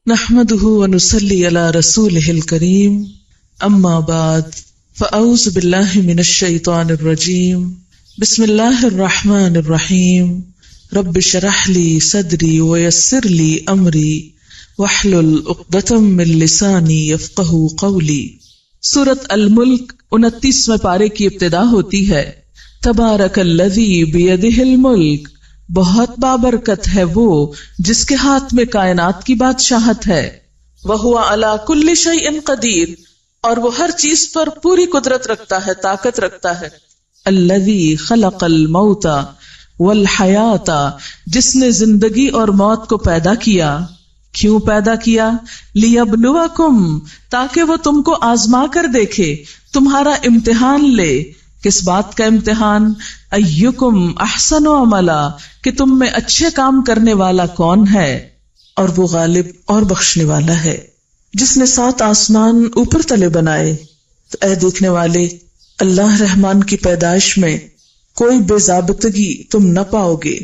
نحمده ونصلي على رسوله الكريم اما بعد فاعوذ بالله من الشيطان الرجيم بسم الله الرحمن الرحيم رب اشرح لي صدري ويسر لي امري واحلل عقدة من لساني يفقهوا قولي۔ سورۃ الملک 29ویں پارے کی ابتدا ہوتی ہے تبارک الذی بیدہ الملک، بہت بابرکت ہے وہ جس کے ہاتھ میں کائنات کی بادشاہت ہے، وَهُوَ عَلَى كُلِّ شَيْءٍ قدیر، اور وہ ہر چیز پر پوری قدرت رکھتا ہے، طاقت رکھتا ہے۔ الذی خلق الموت والحیات، جس نے زندگی اور موت کو پیدا کیا۔ کیوں پیدا کیا؟ لیبلوکم، تاکہ وہ تم کو آزما کر دیکھے، تمہارا امتحان لے۔ کس بات کا امتحان؟ ایکم احسن عملا، کہ تم میں اچھے کام کرنے والا کون ہے، اور وہ غالب اور بخشنے والا ہے۔ جس نے 7 آسمان اوپر تلے بنائے، تو اے دیکھنے والے، اللہ رحمان کی پیدائش میں کوئی بے ضابطگی تم نہ پاؤ گے۔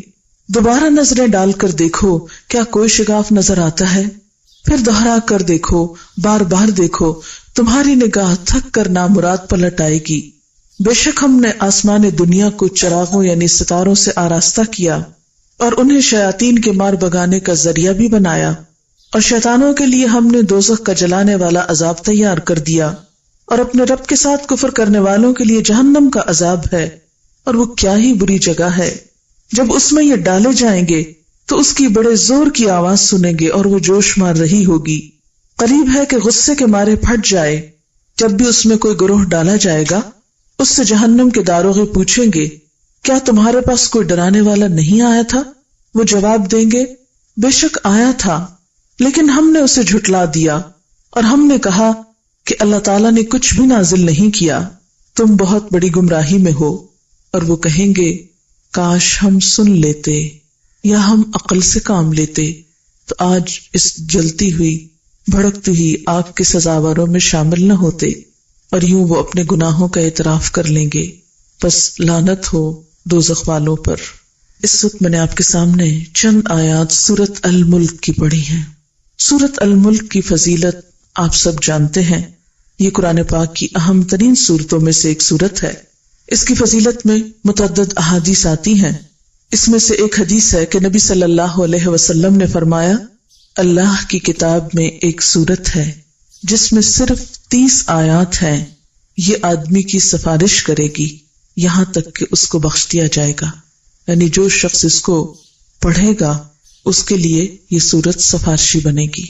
دوبارہ نظریں ڈال کر دیکھو، کیا کوئی شگاف نظر آتا ہے؟ پھر دوہرا کر دیکھو، بار بار دیکھو، تمہاری نگاہ تھک کر نامراد پلٹ آئے گی۔ بے شک ہم نے آسمان دنیا کو چراغوں یعنی ستاروں سے آراستہ کیا، اور انہیں شیاطین کے مار بگانے کا ذریعہ بھی بنایا، اور شیطانوں کے لیے ہم نے دوزخ کا جلانے والا عذاب تیار کر دیا، اور اپنے رب کے ساتھ کفر کرنے والوں کے لیے جہنم کا عذاب ہے، اور وہ کیا ہی بری جگہ ہے۔ جب اس میں یہ ڈالے جائیں گے تو اس کی بڑے زور کی آواز سنیں گے، اور وہ جوش مار رہی ہوگی، قریب ہے کہ غصے کے مارے پھٹ جائے۔ جب بھی اس میں کوئی گروہ ڈالا جائے گا، اس سے جہنم کے داروغے پوچھیں گے، کیا تمہارے پاس کوئی ڈرانے والا نہیں آیا تھا؟ وہ جواب دیں گے، بے شک آیا تھا، لیکن ہم نے اسے جھٹلا دیا، اور ہم نے کہا کہ اللہ تعالیٰ نے کچھ بھی نازل نہیں کیا، تم بہت بڑی گمراہی میں ہو۔ اور وہ کہیں گے، کاش ہم سن لیتے یا ہم عقل سے کام لیتے تو آج اس جلتی ہوئی بھڑکتی ہوئی آگ کے سزاواروں میں شامل نہ ہوتے، اور یوں وہ اپنے گناہوں کا اعتراف کر لیں گے۔ بس لعنت ہو دوزخ والوں پر۔ اس وقت میں نے آپ کے سامنے چند آیات سورۃ الملک کی پڑھی ہیں۔ سورۃ الملک کی فضیلت آپ سب جانتے ہیں، یہ قرآن پاک کی اہم ترین سورتوں میں سے ایک سورت ہے۔ اس کی فضیلت میں متعدد احادیث آتی ہیں۔ اس میں سے ایک حدیث ہے کہ نبی صلی اللہ علیہ وسلم نے فرمایا، اللہ کی کتاب میں ایک سورت ہے جس میں صرف 30 آیات ہیں، یہ آدمی کی سفارش کرے گی یہاں تک کہ اس کو بخش دیا جائے گا، یعنی جو شخص اس کو پڑھے گا اس کے لیے یہ سورت سفارشی بنے گی۔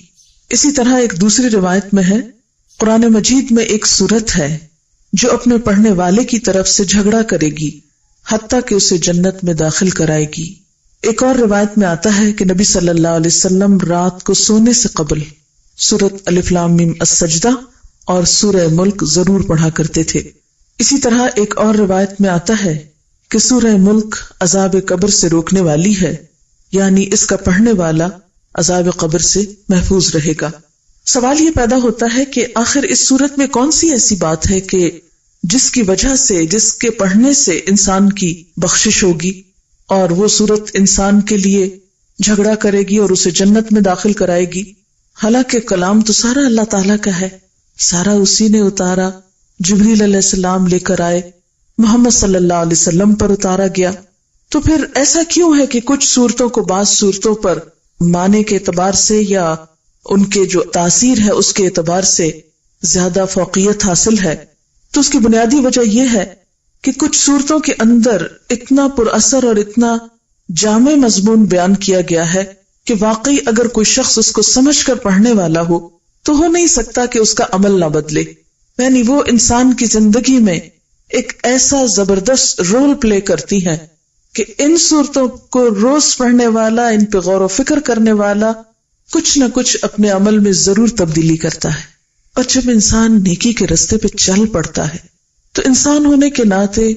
اسی طرح ایک دوسری روایت میں ہے، قرآن مجید میں ایک سورت ہے جو اپنے پڑھنے والے کی طرف سے جھگڑا کرے گی حتیٰ کہ اسے جنت میں داخل کرائے گی۔ ایک اور روایت میں آتا ہے کہ نبی صلی اللہ علیہ وسلم رات کو سونے سے قبل سورۃ الف لام میم السجدہ اور سورہ ملک ضرور پڑھا کرتے تھے۔ اسی طرح ایک اور روایت میں آتا ہے کہ سورہ ملک عذاب قبر سے روکنے والی ہے، یعنی اس کا پڑھنے والا عذاب قبر سے محفوظ رہے گا۔ سوال یہ پیدا ہوتا ہے کہ آخر اس سورت میں کون سی ایسی بات ہے کہ جس کی وجہ سے، جس کے پڑھنے سے انسان کی بخشش ہوگی، اور وہ سورت انسان کے لیے جھگڑا کرے گی اور اسے جنت میں داخل کرائے گی؟ حالانکہ کلام تو سارا اللہ تعالیٰ کا ہے، سارا اسی نے اتارا، جبریل علیہ السلام لے کر آئے، محمد صلی اللہ علیہ وسلم پر اتارا گیا، تو پھر ایسا کیوں ہے کہ کچھ صورتوں کو بعض صورتوں پر معنی کے اعتبار سے یا ان کے جو تاثیر ہے اس کے اعتبار سے زیادہ فوقیت حاصل ہے؟ تو اس کی بنیادی وجہ یہ ہے کہ کچھ صورتوں کے اندر اتنا پر اثر اور اتنا جامع مضمون بیان کیا گیا ہے کہ واقعی اگر کوئی شخص اس کو سمجھ کر پڑھنے والا ہو تو ہو نہیں سکتا کہ اس کا عمل نہ بدلے، یعنی وہ انسان کی زندگی میں ایک ایسا زبردست رول پلے کرتی ہے کہ ان صورتوں کو روز پڑھنے والا، ان پہ غور و فکر کرنے والا کچھ نہ کچھ اپنے عمل میں ضرور تبدیلی کرتا ہے۔ اور جب انسان نیکی کے راستے پہ چل پڑتا ہے تو انسان ہونے کے ناطے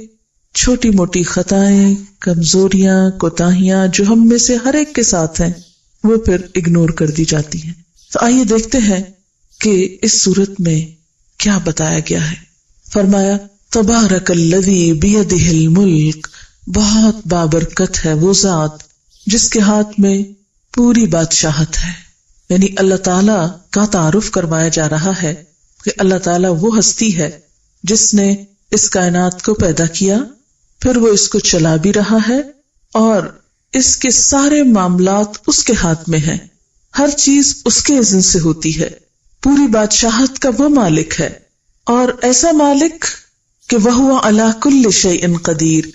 چھوٹی موٹی خطائیں، کمزوریاں، کوتاہیاں جو ہم میں سے ہر ایک کے ساتھ ہیں وہ پھر اگنور کر دی جاتی ہیں۔ تو آئیے دیکھتے ہیں کہ اس صورت میں کیا بتایا گیا ہے۔ فرمایا تبارک الذی بیدہ الملک، بہت بابرکت ہے وہ ذات جس کے ہاتھ میں پوری بادشاہت ہے۔ یعنی اللہ تعالی کا تعارف کروایا جا رہا ہے کہ اللہ تعالی وہ ہستی ہے جس نے اس کائنات کو پیدا کیا، پھر وہ اس کو چلا بھی رہا ہے، اور اس کے سارے معاملات اس کے ہاتھ میں ہیں، ہر چیز اس کے اذن سے ہوتی ہے، پوری بادشاہت کا وہ مالک ہے، اور ایسا مالک کہ وَهُوَ عَلَى كُلِّ شَيْءٍ قَدِيرٌ،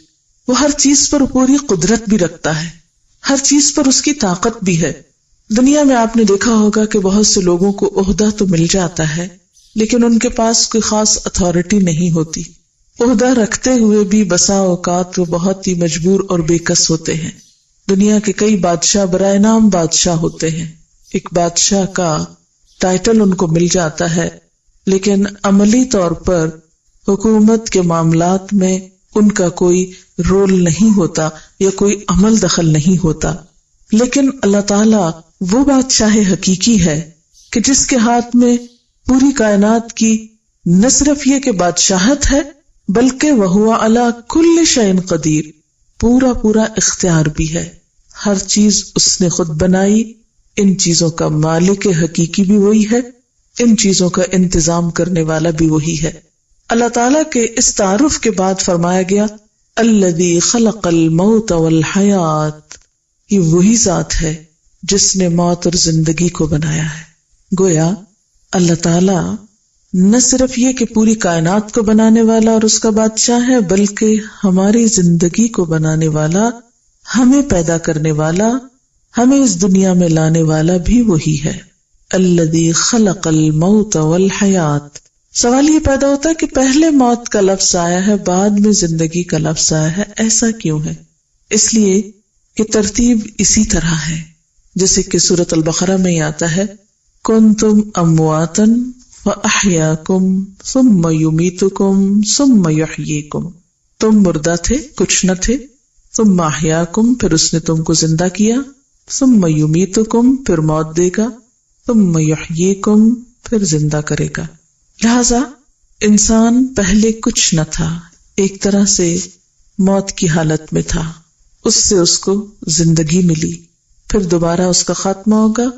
وہ ہر چیز پر پوری قدرت بھی رکھتا ہے، ہر چیز پر اس کی طاقت بھی ہے۔ دنیا میں آپ نے دیکھا ہوگا کہ بہت سے لوگوں کو عہدہ تو مل جاتا ہے لیکن ان کے پاس کوئی خاص اتھارٹی نہیں ہوتی، عہدہ رکھتے ہوئے بھی بسا اوقات وہ بہت ہی مجبور اور بے کس ہوتے ہیں۔ دنیا کے کئی بادشاہ برائے نام بادشاہ ہوتے ہیں، ایک بادشاہ کا ٹائٹل ان کو مل جاتا ہے لیکن عملی طور پر حکومت کے معاملات میں ان کا کوئی رول نہیں ہوتا یا کوئی عمل دخل نہیں ہوتا۔ لیکن اللہ تعالیٰ وہ بادشاہ حقیقی ہے کہ جس کے ہاتھ میں پوری کائنات کی نہ صرف یہ کہ بادشاہت ہے بلکہ وَهُوَ عَلَى كُلِّ شَيْءٍ قَدِيرٌ، پورا اختیار بھی ہے، ہر چیز اس نے خود بنائی، ان چیزوں کا مالک حقیقی بھی وہی ہے، ان چیزوں کا انتظام کرنے والا بھی وہی ہے۔ اللہ تعالیٰ کے اس تعارف کے بعد فرمایا گیا الذی خلق الموت والحیات، یہ وہی ذات ہے جس نے موت اور زندگی کو بنایا ہے۔ گویا اللہ تعالیٰ نہ صرف یہ کہ پوری کائنات کو بنانے والا اور اس کا بادشاہ ہے بلکہ ہماری زندگی کو بنانے والا، ہمیں پیدا کرنے والا، ہمیں اس دنیا میں لانے والا بھی وہی ہے۔ الذی خلق الموت والحیات، سوال یہ پیدا ہوتا ہے کہ پہلے موت کا لفظ آیا ہے بعد میں زندگی کا لفظ آیا ہے، ایسا کیوں ہے؟ اس لیے کہ ترتیب اسی طرح ہے جیسے کہ سورۃ البقرہ میں ہی آتا ہے کنتم امواتا فاحیاکم ثم یمیتکم ثم یحییکم، تم مردہ تھے، کچھ نہ تھے، ثم احیاکم، پھر اس نے تم کو زندہ کیا، ثم یمیتکم، پھر موت دے گا، ثم یحییکم، پھر زندہ کرے گا۔ لہذا انسان پہلے کچھ نہ تھا، ایک طرح سے موت کی حالت میں تھا، اس سے اس کو زندگی ملی، پھر دوبارہ اس کا خاتمہ ہوگا،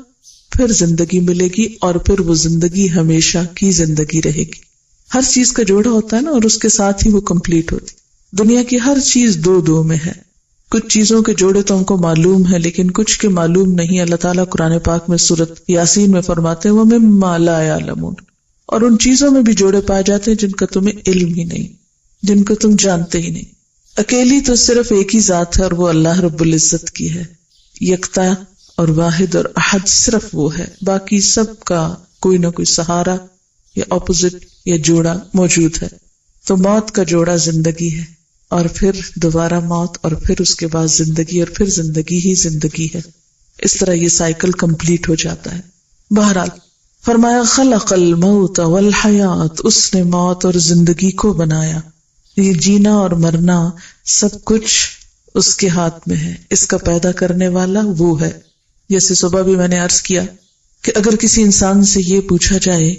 پھر زندگی ملے گی، اور پھر وہ زندگی ہمیشہ کی زندگی رہے گی۔ ہر چیز کا جوڑا ہوتا ہے نا، اور اس کے ساتھ ہی وہ کمپلیٹ ہوتی۔ دنیا کی ہر چیز دو میں ہے، کچھ چیزوں کے جوڑے تو ہم کو معلوم ہے لیکن کچھ کے معلوم نہیں۔ اللہ تعالیٰ قرآن پاک میں سورۃ یاسین میں فرماتے ہیں وَمِمَّا لَا يَعْلَمُونَ، اور ان چیزوں میں بھی جوڑے پائے جاتے ہیں جن کا تمہیں علم ہی نہیں، جن کو تم جانتے ہی نہیں۔ اکیلی تو صرف ایک ہی ذات ہے اور وہ اللہ رب العزت کی ہے، یکتا اور واحد اور احد صرف وہ ہے، باقی سب کا کوئی نہ کوئی سہارا یا اپوزٹ یا جوڑا موجود ہے۔ تو موت کا جوڑا زندگی ہے، اور پھر دوبارہ موت، اور پھر اس کے بعد زندگی، اور پھر زندگی ہی زندگی ہے۔ اس طرح یہ سائیکل کمپلیٹ ہو جاتا ہے۔ بہرحال فرمایا خلق الموت والحیات، اس نے موت اور زندگی کو بنایا۔ یہ جینا اور مرنا سب کچھ اس کے ہاتھ میں ہے، اس کا پیدا کرنے والا وہ ہے۔ جیسے صبح بھی میں نے عرض کیا کہ اگر کسی انسان سے یہ پوچھا جائے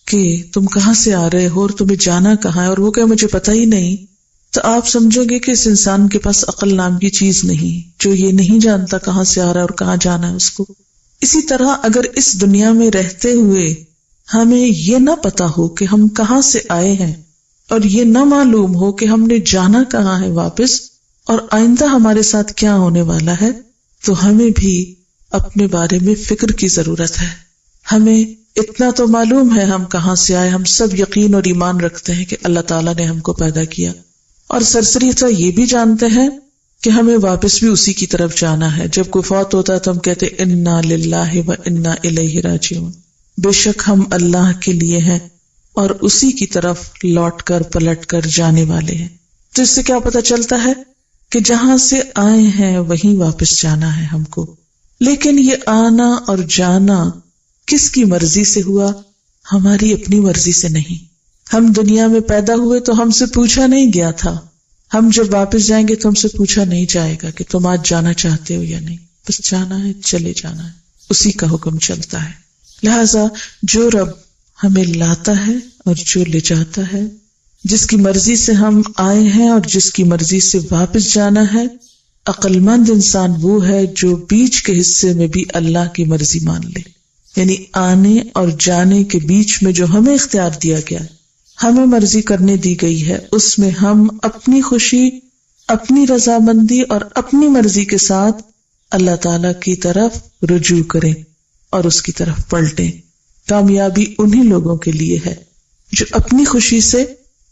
کہ تم کہاں سے آ رہے ہو اور تمہیں جانا کہاں ہے، اور وہ کہ مجھے پتہ ہی نہیں، تو آپ سمجھو گے کہ اس انسان کے پاس عقل نام کی چیز نہیں، جو یہ نہیں جانتا کہاں سے آ رہا ہے اور کہاں جانا ہے اس کو۔ اسی طرح اگر اس دنیا میں رہتے ہوئے ہمیں یہ نہ پتا ہو کہ ہم کہاں سے آئے ہیں، اور یہ نہ معلوم ہو کہ ہم نے جانا کہاں ہے واپس، اور آئندہ ہمارے ساتھ کیا ہونے والا ہے، تو ہمیں بھی اپنے بارے میں فکر کی ضرورت ہے۔ ہمیں اتنا تو معلوم ہے ہم کہاں سے آئے، ہم سب یقین اور ایمان رکھتے ہیں کہ اللہ تعالیٰ نے ہم کو پیدا کیا، اور سرسری سا یہ بھی جانتے ہیں کہ ہمیں واپس بھی اسی کی طرف جانا ہے۔ جب کوئی فوت ہوتا ہے تو ہم کہتے ہیں انا للہ و انا الیہ راجعون، بے شک ہم اللہ کے لیے ہیں اور اسی کی طرف لوٹ کر پلٹ کر جانے والے ہیں۔ تو اس سے کیا پتہ چلتا ہے کہ جہاں سے آئے ہیں وہیں واپس جانا ہے ہم کو۔ لیکن یہ آنا اور جانا کس کی مرضی سے ہوا؟ ہماری اپنی مرضی سے نہیں۔ ہم دنیا میں پیدا ہوئے تو ہم سے پوچھا نہیں گیا تھا، ہم جب واپس جائیں گے تو ہم سے پوچھا نہیں جائے گا کہ تم آج جانا چاہتے ہو یا نہیں، بس جانا ہے، چلے جانا ہے، اسی کا حکم چلتا ہے۔ لہذا جو رب ہمیں لاتا ہے اور جو لے جاتا ہے، جس کی مرضی سے ہم آئے ہیں اور جس کی مرضی سے واپس جانا ہے، عقل مند انسان وہ ہے جو بیچ کے حصے میں بھی اللہ کی مرضی مان لے۔ یعنی آنے اور جانے کے بیچ میں جو ہمیں اختیار دیا گیا ہے، ہمیں مرضی کرنے دی گئی ہے، اس میں ہم اپنی خوشی، اپنی رضامندی اور اپنی مرضی کے ساتھ اللہ تعالی کی طرف رجوع کریں اور اس کی طرف پلٹیں۔ کامیابی انہی لوگوں کے لیے ہے جو اپنی خوشی سے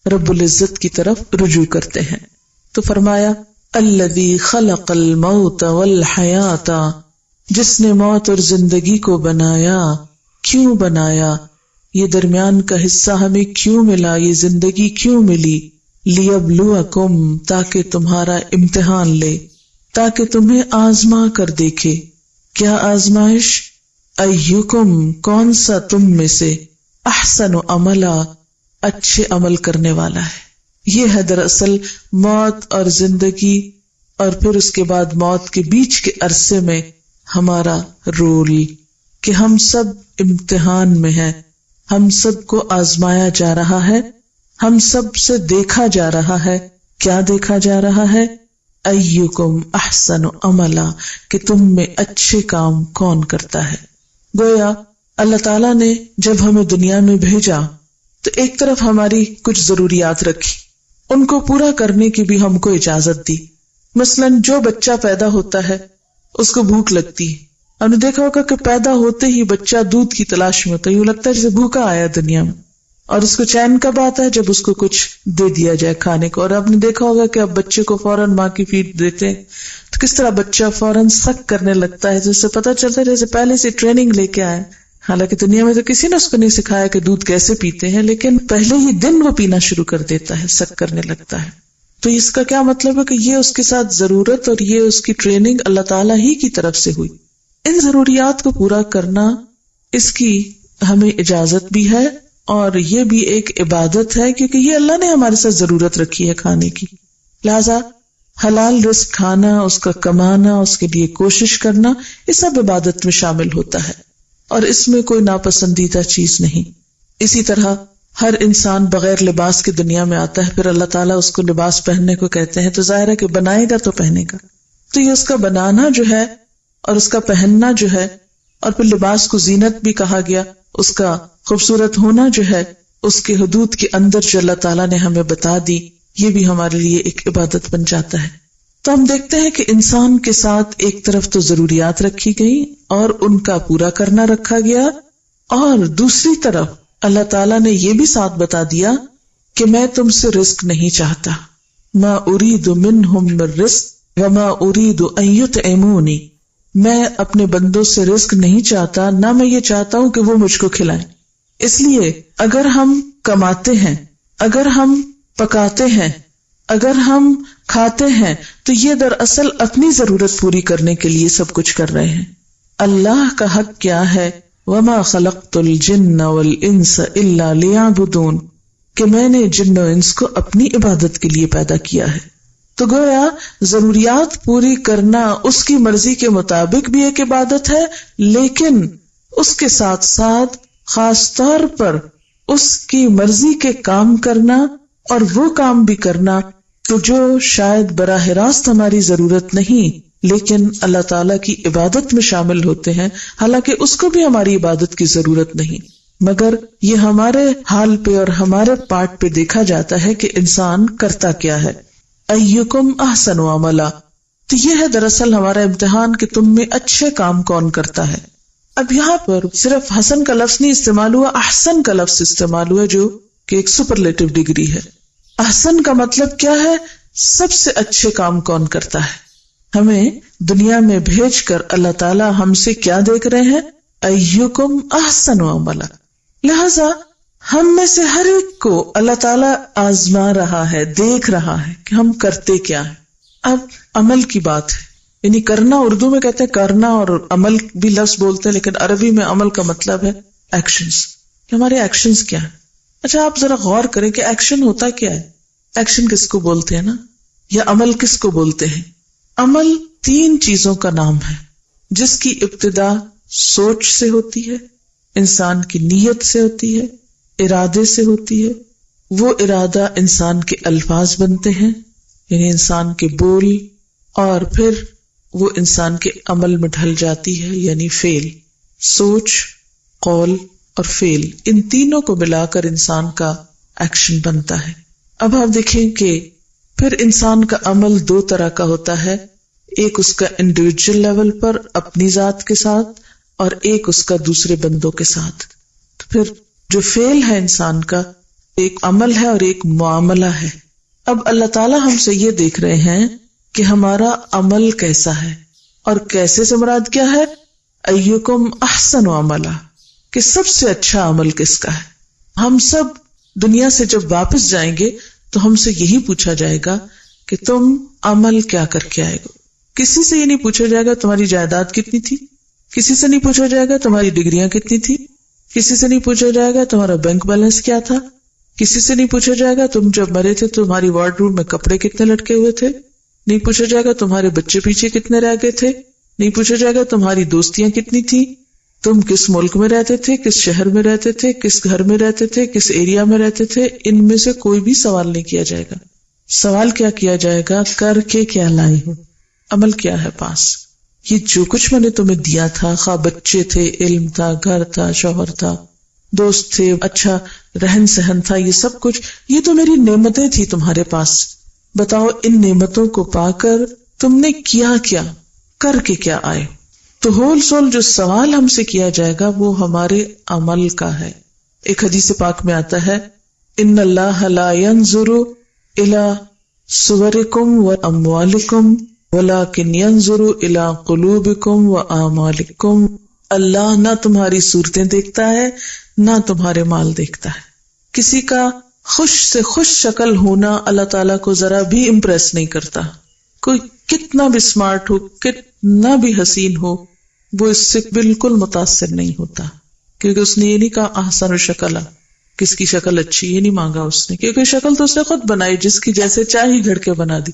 رب العزت کی طرف رجوع کرتے ہیں۔ تو فرمایا الذی خلق الموت والحیات، جس نے موت اور زندگی کو بنایا۔ کیوں بنایا؟ یہ درمیان کا حصہ ہمیں کیوں ملا، یہ زندگی کیوں ملی؟ لیبلوکم، تاکہ تمہارا امتحان لے، تاکہ تمہیں آزما کر دیکھے۔ کیا آزمائش؟ ایکم، کون سا تم میں سے احسن عملا، اچھے عمل کرنے والا ہے۔ یہ ہے دراصل موت اور زندگی اور پھر اس کے بعد موت کے بیچ کے عرصے میں ہمارا رول، کہ ہم سب امتحان میں ہیں، ہم سب کو آزمایا جا رہا ہے، ہم سب سے دیکھا جا رہا ہے۔ کیا دیکھا جا رہا ہے؟ ایکم احسن عملا، کہ تم میں اچھے کام کون کرتا ہے۔ گویا اللہ تعالیٰ نے جب ہمیں دنیا میں بھیجا تو ایک طرف ہماری کچھ ضروریات رکھی، ان کو پورا کرنے کی بھی ہم کو اجازت دی۔ مثلاً جو بچہ پیدا ہوتا ہے اس کو بھوک لگتی ہے، ہم نے دیکھا ہوگا کہ پیدا ہوتے ہی بچہ دودھ کی تلاش میں ہوتا ہے، یوں لگتا ہے جیسے بھوکا آیا دنیا میں، اور اس کو چین کب آتا ہے؟ جب اس کو کچھ دے دیا جائے کھانے کو۔ اور آپ نے دیکھا ہوگا کہ اب بچے کو فوراً ماں کی فیڈ دیتے ہیں تو کس طرح بچہ فوراً سک کرنے لگتا ہے، جس سے پتہ چلتا ہے جیسے پہلے سے ٹریننگ لے کے آئے۔ حالانکہ دنیا میں تو کسی نے اس کو نہیں سکھایا کہ دودھ کیسے پیتے ہیں، لیکن پہلے ہی دن وہ پینا شروع کر دیتا ہے، سک کرنے لگتا ہے۔ تو اس کا کیا مطلب ہے کہ یہ اس کے ساتھ ضرورت اور یہ اس کی ٹریننگ اللہ تعالیٰ ہی کی طرف سے ہوئی۔ ان ضروریات کو پورا کرنا، اس کی ہمیں اجازت بھی ہے اور یہ بھی ایک عبادت ہے، کیونکہ یہ اللہ نے ہمارے ساتھ ضرورت رکھی ہے کھانے کی۔ لہذا حلال رزق کھانا، اس کا کمانا، اس کے لیے کوشش کرنا، یہ سب عبادت میں شامل ہوتا ہے اور اس میں کوئی ناپسندیدہ چیز نہیں۔ اسی طرح ہر انسان بغیر لباس کی دنیا میں آتا ہے، پھر اللہ تعالیٰ اس کو لباس پہننے کو کہتے ہیں، تو ظاہر ہے کہ بنائے گا تو پہنے گا۔ تو یہ اس کا بنانا جو ہے اور اس کا پہننا جو ہے، اور پھر لباس کو زینت بھی کہا گیا، اس کا خوبصورت ہونا جو ہے، اس کے حدود کے اندر جو اللہ تعالیٰ نے ہمیں بتا دی، یہ بھی ہمارے لیے ایک عبادت بن جاتا ہے۔ تو ہم دیکھتے ہیں کہ انسان کے ساتھ ایک طرف تو ضروریات رکھی گئی اور ان کا پورا کرنا رکھا گیا، اور دوسری طرف اللہ تعالیٰ نے یہ بھی ساتھ بتا دیا کہ میں تم سے رزق نہیں چاہتا، ما ارید منہم من رزق وما ارید ان یطعمونی، میں اپنے بندوں سے رزق نہیں چاہتا، نہ میں یہ چاہتا ہوں کہ وہ مجھ کو کھلائیں۔ اس لیے اگر ہم کماتے ہیں، اگر ہم پکاتے ہیں، اگر ہم کھاتے ہیں، تو یہ دراصل اپنی ضرورت پوری کرنے کے لیے سب کچھ کر رہے ہیں۔ اللہ کا حق کیا ہے؟ وَمَا خَلَقْتُ الْجِنَّ وَالْإِنسَ إِلَّا لِيَعْبُدُونَ، کہ میں نے جن و انس کو اپنی عبادت کے لیے پیدا کیا ہے۔ تو گویا ضروریات پوری کرنا اس کی مرضی کے مطابق بھی ایک عبادت ہے، لیکن اس کے ساتھ ساتھ خاص طور پر اس کی مرضی کے کام کرنا، اور وہ کام بھی کرنا کہ جو شاید براہ راست ہماری ضرورت نہیں لیکن اللہ تعالیٰ کی عبادت میں شامل ہوتے ہیں، حالانکہ اس کو بھی ہماری عبادت کی ضرورت نہیں، مگر یہ ہمارے حال پہ اور ہمارے پارٹ پہ دیکھا جاتا ہے کہ انسان کرتا کیا ہے۔ ایکم احسن عملا، تو یہ ہے دراصل ہمارا امتحان کہ تم میں اچھے کام کون کرتا ہے۔ اب یہاں پر صرف حسن کا لفظ نہیں استعمال ہوا، احسن کا لفظ استعمال ہوا، جو کہ ایک سپرلیٹو ڈگری ہے۔ احسن کا مطلب کیا ہے؟ سب سے اچھے کام کون کرتا ہے۔ ہمیں دنیا میں بھیج کر اللہ تعالیٰ ہم سے کیا دیکھ رہے ہیں؟ ایکم احسن عملا۔ لہذا ہم میں سے ہر ایک کو اللہ تعالیٰ آزما رہا ہے، دیکھ رہا ہے کہ ہم کرتے کیا ہیں۔ اب عمل کی بات ہے، یعنی کرنا، اردو میں کہتے ہیں کرنا اور عمل بھی لفظ بولتے ہیں، لیکن عربی میں عمل کا مطلب ہے ایکشنز، کہ ہمارے ایکشنز کیا ہیں۔ اچھا آپ ذرا غور کریں کہ ایکشن ہوتا کیا ہے؟ ایکشن کس کو بولتے ہیں نا، یا عمل کس کو بولتے ہیں؟ عمل 3 چیزوں کا نام ہے جس کی ابتدا سوچ سے ہوتی ہے، انسان کی نیت سے ہوتی ہے، ارادے سے ہوتی ہے۔ وہ ارادہ انسان کے الفاظ بنتے ہیں، یعنی انسان کے بول، اور پھر وہ انسان کے عمل میں ڈھل جاتی ہے، یعنی فعل۔ سوچ، قول اور فعل، ان تینوں کو ملا کر انسان کا ایکشن بنتا ہے۔ اب آپ دیکھیں کہ پھر انسان کا عمل دو طرح کا ہوتا ہے، ایک اس کا انڈیویجول لیول پر اپنی ذات کے ساتھ، اور ایک اس کا دوسرے بندوں کے ساتھ۔ تو پھر جو فعل ہے انسان کا، ایک عمل ہے اور ایک معاملہ ہے۔ اب اللہ تعالیٰ ہم سے یہ دیکھ رہے ہیں کہ ہمارا عمل کیسا ہے، اور کیسے سے مراد کیا ہے؟ ایکم احسن عملا، کہ سب سے اچھا عمل کس کا ہے۔ ہم سب دنیا سے جب واپس جائیں گے تو ہم سے یہی پوچھا جائے گا کہ تم عمل کیا کر کے آئے گو۔ کسی سے یہ نہیں پوچھا جائے گا تمہاری جائیداد کتنی تھی، کسی سے نہیں پوچھا جائے گا تمہاری ڈگریاں کتنی تھی، کسی سے نہیں پوچھا جائے گا تمہارا بینک بیلنس کیا تھا، کسی سے نہیں پوچھا جائے گا تم جب مرے تھے تمہاری وارڈ روم میں کپڑے کتنے لٹکے ہوئے تھے، نہیں پوچھا جائے گا تمہارے بچے پیچھے کتنے رہ گئے تھے، نہیں پوچھا جائے گا تمہاری دوستیاں کتنی تھی، تم کس ملک میں رہتے تھے، کس شہر میں رہتے تھے، کس گھر میں رہتے تھے، کس ایریا میں رہتے تھے۔ ان میں سے کوئی بھی سوال نہیں کیا جائے گا۔ سوال کیا کیا جائے گا؟ کر کے کیا لائے ہو، عمل کیا ہے پاس۔ یہ جو کچھ میں نے تمہیں دیا تھا، خواہ بچے تھے، علم تھا، گھر تھا، شوہر تھا، دوست تھے، اچھا رہن سہن تھا، یہ سب کچھ، یہ تو میری نعمتیں تھی تمہارے پاس۔ بتاؤ ان نعمتوں کو پا کر تم نے کیا کیا، کر کے کیا آئے۔ تو ہول سول جو سوال ہم سے کیا جائے گا وہ ہمارے عمل کا ہے۔ ایک حدیث پاک میں آتا ہے، ان اللہ لا ينظر الى صورکم واموالکم ولکن ينظر الى قلوبکم واعمالکم۔ اللہ نہ تمہاری صورتیں دیکھتا ہے نہ تمہارے مال دیکھتا ہے۔ کسی کا خوش سے خوش شکل ہونا اللہ تعالیٰ کو ذرا بھی امپریس نہیں کرتا۔ کوئی کتنا بھی اسمارٹ ہو، کتنا بھی حسین ہو، وہ اس سے بالکل متاثر نہیں ہوتا، کیونکہ اس نے یہ نہیں کہا احسن شکلا، کس کی شکل اچھی، یہ نہیں مانگا اس نے، کیونکہ شکل تو اس نے خود بنائی، جس کی جیسے چاہی گھڑ کے بنا دی،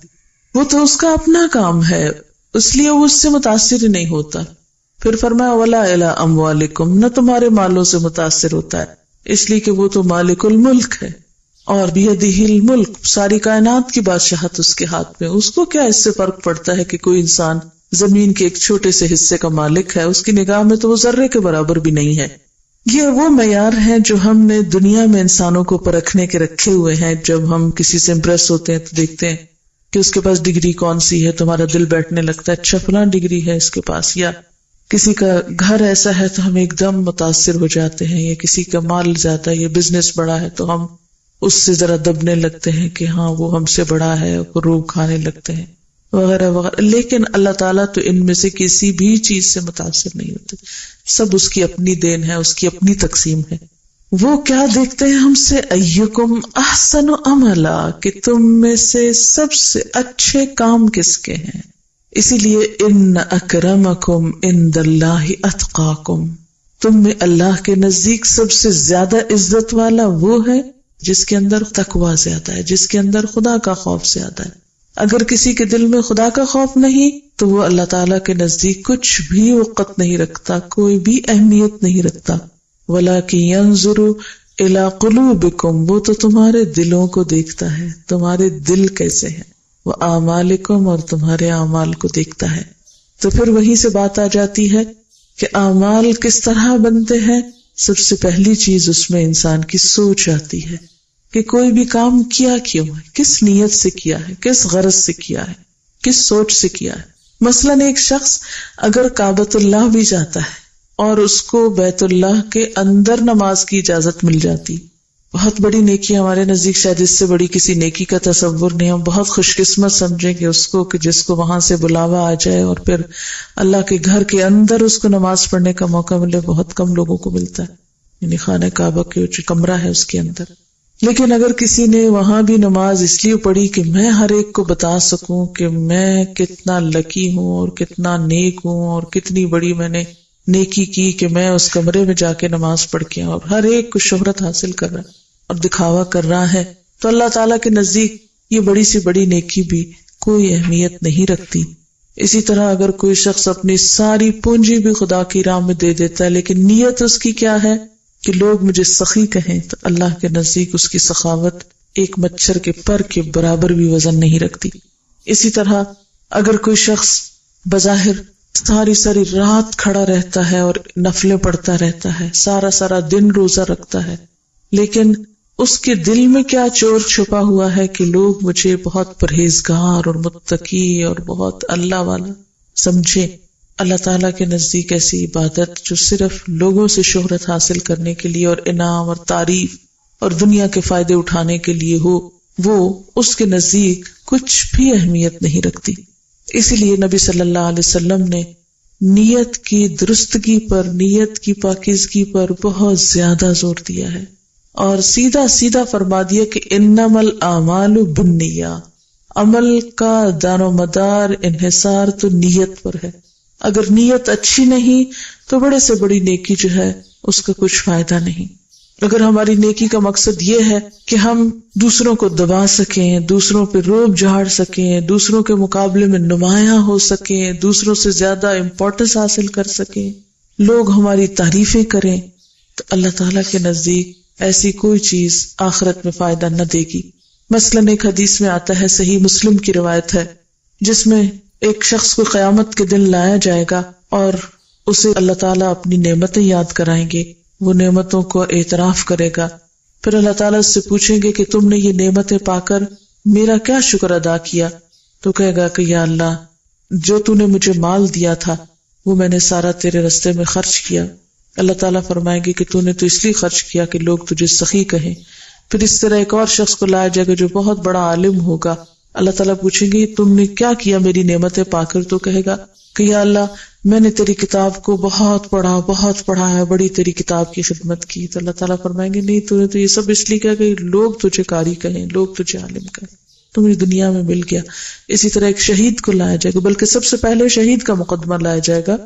وہ تو اس کا اپنا کام ہے، اس لیے وہ اس سے متاثر ہی نہیں ہوتا۔ پھر فرمایا ولا الی اموالکم، نہ تمہارے مالوں سے متاثر ہوتا ہے، اس لیے کہ وہ تو مالک الملک ہے، اور بیدہ الملک، ساری کائنات کی بادشاہت اس کے ہاتھ میں۔ اس کو کیا اس سے فرق پڑتا ہے کہ کوئی انسان زمین کے ایک چھوٹے سے حصے کا مالک ہے، اس کی نگاہ میں تو وہ ذرے کے برابر بھی نہیں ہے۔ یہ وہ معیار ہیں جو ہم نے دنیا میں انسانوں کو پرکھنے کے رکھے ہوئے ہیں۔ جب ہم کسی سے امپریس ہوتے ہیں تو دیکھتے ہیں کہ اس کے پاس ڈگری کون سی ہے، تمہارا دل بیٹھنے لگتا ہے اچھا فلاں ڈگری ہے اس کے پاس، یا کسی کا گھر ایسا ہے تو ہم ایک دم متاثر ہو جاتے ہیں، یا کسی کا مال زیادہ ہے، یہ بزنس بڑا ہے تو ہم اس سے ذرا دبنے لگتے ہیں کہ ہاں وہ ہم سے بڑا ہے، روب کھانے لگتے ہیں وغیرہ وغیرہ۔ لیکن اللہ تعالیٰ تو ان میں سے کسی بھی چیز سے متاثر نہیں ہوتے، سب اس کی اپنی دین ہے، اس کی اپنی تقسیم ہے۔ وہ کیا دیکھتے ہیں ہم سے؟ ایکم احسن عملا، کہ تم میں سے سب سے اچھے کام کس کے ہیں۔ اسی لیے ان اکرمکم عند اللہ اتقاکم، تم میں اللہ کے نزدیک سب سے زیادہ عزت والا وہ ہے جس کے اندر تقویٰ زیادہ ہے، جس کے اندر خدا کا خوف زیادہ ہے۔ اگر کسی کے دل میں خدا کا خوف نہیں تو وہ اللہ تعالیٰ کے نزدیک کچھ بھی وقت نہیں رکھتا، کوئی بھی اہمیت نہیں رکھتا۔ وَلَكِنْ يَنْظُرُ إِلَىٰ قُلُوبِكُمْ، وہ تو تمہارے دلوں کو دیکھتا ہے، تمہارے دل کیسے ہیں، وَأَعْمَالِكُمْ، اور تمہارے اعمال کو دیکھتا ہے۔ تو پھر وہیں سے بات آ جاتی ہے کہ اعمال کس طرح بنتے ہیں۔ سب سے پہلی چیز اس میں انسان کی سوچ آتی ہے کہ کوئی بھی کام کیا کیوں ہے، کس نیت سے کیا ہے، کس غرض سے کیا ہے، کس سوچ سے کیا ہے۔ مثلاً ایک شخص اگر کعبۃ اللہ بھی جاتا ہے اور اس کو بیت اللہ کے اندر نماز کی اجازت مل جاتی، بہت بڑی نیکی ہمارے نزدیک، شاید اس سے بڑی کسی نیکی کا تصور نہیں۔ ہم بہت خوش قسمت سمجھیں گے اس کو کہ جس کو وہاں سے بلاوا آ جائے اور پھر اللہ کے گھر کے اندر اس کو نماز پڑھنے کا موقع ملے، بہت کم لوگوں کو ملتا ہے، یعنی خانہ کعبہ کے جو کمرہ ہے اس کے اندر۔ لیکن اگر کسی نے وہاں بھی نماز اس لیے پڑھی کہ میں ہر ایک کو بتا سکوں کہ میں کتنا لکی ہوں اور کتنا نیک ہوں اور کتنی بڑی میں نے نیکی کی کہ میں اس کمرے میں جا کے نماز پڑھ کے، اور ہر ایک کو شہرت حاصل کر رہا ہے اور دکھاوا کر رہا ہے، تو اللہ تعالیٰ کے نزدیک یہ بڑی سی بڑی نیکی بھی کوئی اہمیت نہیں رکھتی۔ اسی طرح اگر کوئی شخص اپنی ساری پونجی بھی خدا کی راہ میں دے دیتا ہے لیکن نیت اس کی کیا ہے کہ لوگ مجھے سخی کہیں، تو اللہ کے نزدیک اس کی سخاوت ایک مچھر کے پر کے برابر بھی وزن نہیں رکھتی۔ اسی طرح اگر کوئی شخص بظاہر ساری ساری رات کھڑا رہتا ہے اور نفلیں پڑھتا رہتا ہے، سارا سارا دن روزہ رکھتا ہے، لیکن اس کے دل میں کیا چور چھپا ہوا ہے کہ لوگ مجھے بہت پرہیزگار اور متقی اور بہت اللہ والا سمجھے۔ اللہ تعالیٰ کے نزدیک ایسی عبادت جو صرف لوگوں سے شہرت حاصل کرنے کے لیے اور انعام اور تعریف اور دنیا کے فائدے اٹھانے کے لیے ہو، وہ اس کے نزدیک کچھ بھی اہمیت نہیں رکھتی۔ اسی لیے نبی صلی اللہ علیہ وسلم نے نیت کی درستگی پر، نیت کی پاکیزگی پر بہت زیادہ زور دیا ہے، اور سیدھا سیدھا فرما دیا کہ انما الاعمال بالنیات، عمل کا دار و مدار انحصار تو نیت پر ہے۔ اگر نیت اچھی نہیں تو بڑے سے بڑی نیکی جو ہے اس کا کچھ فائدہ نہیں۔ اگر ہماری نیکی کا مقصد یہ ہے کہ ہم دوسروں کو دبا سکیں، دوسروں پہ روب جھاڑ سکیں، دوسروں کے مقابلے میں نمایاں ہو سکیں، دوسروں سے زیادہ امپورٹنس حاصل کر سکیں، لوگ ہماری تعریفیں کریں، تو اللہ تعالیٰ کے نزدیک ایسی کوئی چیز آخرت میں فائدہ نہ دے گی۔ مثلاً ایک حدیث میں آتا ہے، صحیح مسلم کی روایت ہے، جس میں ایک شخص کو قیامت کے دن لایا جائے گا اور اسے اللہ تعالیٰ اپنی نعمتیں یاد کرائیں گے، وہ نعمتوں کو اعتراف کرے گا، پھر اللہ تعالیٰ اس سے پوچھیں گے کہ تم نے یہ نعمتیں پا کر میرا کیا شکر ادا کیا؟ تو کہے گا کہ یا اللہ، جو تو نے مجھے مال دیا تھا وہ میں نے سارا تیرے رستے میں خرچ کیا۔ اللہ تعالیٰ فرمائیں گے کہ تو نے تو اس لیے خرچ کیا کہ لوگ تجھے سخی کہیں۔ پھر اس طرح ایک اور شخص کو لایا جائے گا جو بہت بڑا عالم ہوگا، اللہ تعالیٰ پوچھیں گے تم نے کیا کیا میری نعمتیں پا کر؟ تو کہے گا کہ یا اللہ، میں نے تیری کتاب کو بہت پڑھا ہے، بڑی تیری کتاب کی خدمت کی۔ تو اللہ تعالیٰ فرمائیں گے نہیں، تو نے تو یہ سب اس لیے کیا کہ لوگ تجھے قاری کہیں، لوگ تجھے عالم کہیں، تمہیں دنیا میں مل گیا۔ اسی طرح ایک شہید کو لایا جائے گا، بلکہ سب سے پہلے شہید کا مقدمہ لایا جائے گا،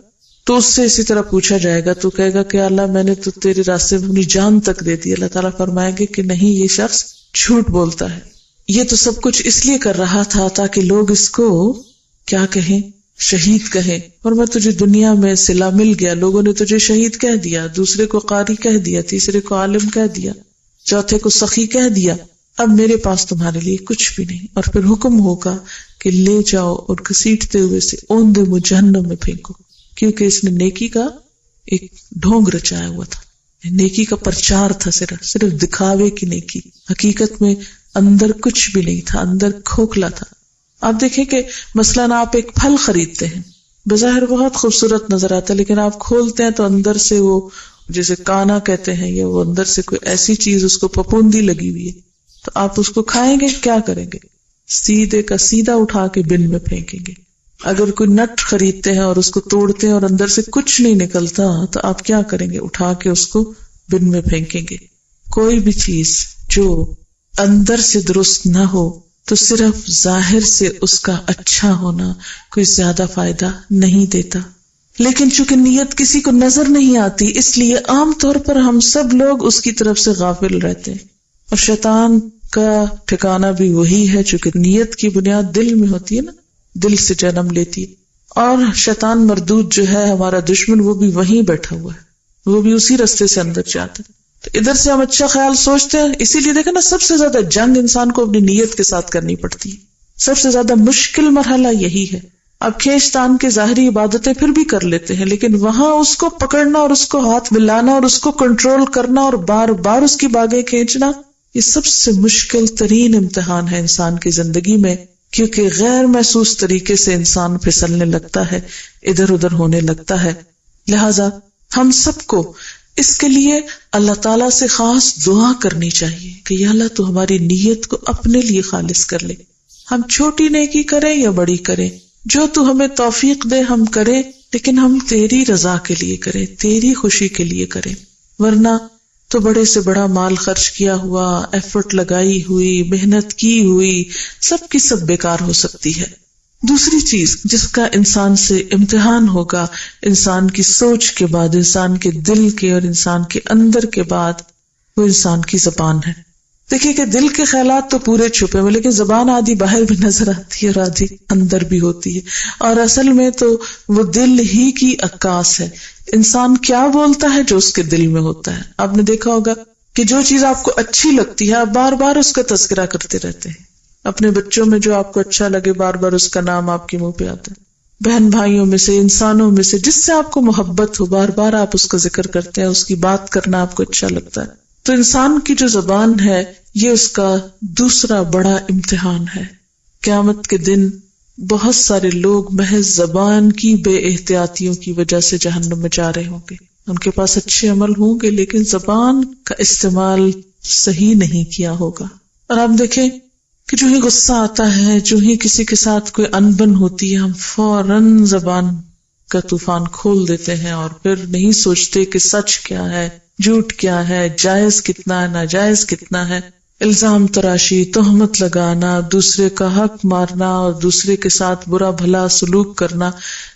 تو اس سے اسی طرح پوچھا جائے گا، تو کہے گا کہ اللہ، میں نے تو تیرے راستے میں اپنی جان تک دے دی۔ اللہ تعالیٰ فرمائیں گے کہ نہیں، یہ شخص جھوٹ بولتا ہے، یہ تو سب کچھ اس لیے کر رہا تھا تاکہ لوگ اس کو کیا کہیں، شہید کہیں، اور میں تجھے دنیا میں صلہ مل گیا، لوگوں نے تجھے شہید کہہ دیا، دوسرے کو قاری کہہ دیا، تیسرے کو عالم کہہ دیا، چوتھے کو سخی کہہ دیا، اب میرے پاس تمہارے لیے کچھ بھی نہیں۔ اور پھر حکم ہوگا کہ لے جاؤ اور گھسیٹتے ہوئے سے اوندے منہ جہنم میں پھینکو، کیونکہ اس نے نیکی کا ایک ڈھونگ رچایا ہوا تھا، نیکی کا پرچار تھا، صرف دکھاوے کی نیکی، حقیقت میں اندر کچھ بھی نہیں تھا، اندر کھوکھلا تھا۔ آپ دیکھیں کہ مثلاً آپ ایک پھل خریدتے ہیں، بظاہر بہت خوبصورت نظر آتا ہے، لیکن آپ کھولتے ہیں تو اندر سے وہ جیسے کانا کہتے ہیں، یا وہ اندر سے کوئی ایسی چیز اس کو پپوندی لگی ہوئی ہے، تو آپ اس کو کھائیں گے، کیا کریں گے؟ سیدھے کا سیدھا اٹھا کے بن میں پھینکیں گے۔ اگر کوئی نٹ خریدتے ہیں اور اس کو توڑتے ہیں اور اندر سے کچھ نہیں نکلتا تو آپ کیا کریں گے؟ اٹھا کے اس کو بن میں پھینکیں گے۔ کوئی بھی چیز جو اندر سے درست نہ ہو تو صرف ظاہر سے اس کا اچھا ہونا کوئی زیادہ فائدہ نہیں دیتا، لیکن چونکہ نیت کسی کو نظر نہیں آتی، اس لیے عام طور پر ہم سب لوگ اس کی طرف سے غافل رہتے ہیں، اور شیطان کا ٹھکانہ بھی وہی ہے، چونکہ نیت کی بنیاد دل میں ہوتی ہے نا، دل سے جنم لیتی ہے، اور شیطان مردود جو ہے ہمارا دشمن، وہ بھی وہیں بیٹھا ہوا ہے، وہ بھی اسی رستے سے اندر جاتا ہے۔ تو ادھر سے ہم اچھا خیال سوچتے ہیں، اسی لیے دیکھیں نا، سب سے زیادہ جنگ انسان کو اپنی نیت کے ساتھ کرنی پڑتی ہے، سب سے زیادہ مشکل مرحلہ یہی ہے۔ اب کھینچ تان کے ظاہری عبادتیں پھر بھی کر لیتے ہیں، لیکن وہاں اس کو پکڑنا اور اس کو ہاتھ ملانا اور اس کو کنٹرول کرنا اور بار بار اس کی باگیں کھینچنا، یہ سب سے مشکل ترین امتحان ہے انسان کی زندگی میں، کیونکہ غیر محسوس طریقے سے انسان پھسلنے لگتا ہے، ادھر ادھر ہونے لگتا ہے۔ لہذا ہم سب کو اس کے لیے اللہ تعالیٰ سے خاص دعا کرنی چاہیے کہ یا اللہ تو ہماری نیت کو اپنے لیے خالص کر لے، ہم چھوٹی نیکی کریں یا بڑی کریں، جو تو ہمیں توفیق دے ہم کریں، لیکن ہم تیری رضا کے لیے کریں، تیری خوشی کے لیے کریں، ورنہ تو بڑے سے بڑا مال خرچ کیا ہوا، ایفرٹ لگائی ہوئی، محنت کی ہوئی، سب کی سب بیکار ہو سکتی ہے۔ دوسری چیز جس کا انسان سے امتحان ہوگا، انسان کی سوچ کے بعد، انسان کے دل کے اور انسان کے اندر کے بعد، وہ انسان کی زبان ہے۔ دیکھیے کہ دل کے خیالات تو پورے چھپے ہوئے، لیکن زبان آدھی باہر بھی نظر آتی ہے اور آدھی اندر بھی ہوتی ہے، اور اصل میں تو وہ دل ہی کی عکاس ہے۔ انسان کیا بولتا ہے جو اس کے دل میں ہوتا ہے۔ آپ نے دیکھا ہوگا کہ جو چیز آپ کو اچھی لگتی ہے آپ بار بار اس کا تذکرہ کرتے رہتے ہیں، اپنے بچوں میں جو آپ کو اچھا لگے بار بار اس کا نام آپ کے منہ پہ آتا ہے، بہن بھائیوں میں سے، انسانوں میں سے جس سے آپ کو محبت ہو، بار بار آپ اس کا ذکر کرتے ہیں، اس کی بات کرنا آپ کو اچھا لگتا ہے. تو انسان کی جو زبان ہے یہ اس کا دوسرا بڑا امتحان ہے. قیامت کے دن بہت سارے لوگ محض زبان کی بے احتیاطیوں کی وجہ سے جہنم میں جا رہے ہوں گے. ان کے پاس اچھے عمل ہوں گے لیکن زبان کا استعمال صحیح نہیں کیا ہوگا. اور آپ دیکھیں کہ جو ہی غصہ آتا ہے، جو ہی کسی کے ساتھ کوئی انبن ہوتی ہے، ہم فوراً زبان کا طوفان کھول دیتے ہیں اور پھر نہیں سوچتے کہ سچ کیا ہے، جھوٹ کیا ہے، جائز کتنا ہے، ناجائز کتنا ہے. الزام تراشی، تہمت لگانا، دوسرے کا حق مارنا اور دوسرے کے ساتھ برا بھلا سلوک کرنا،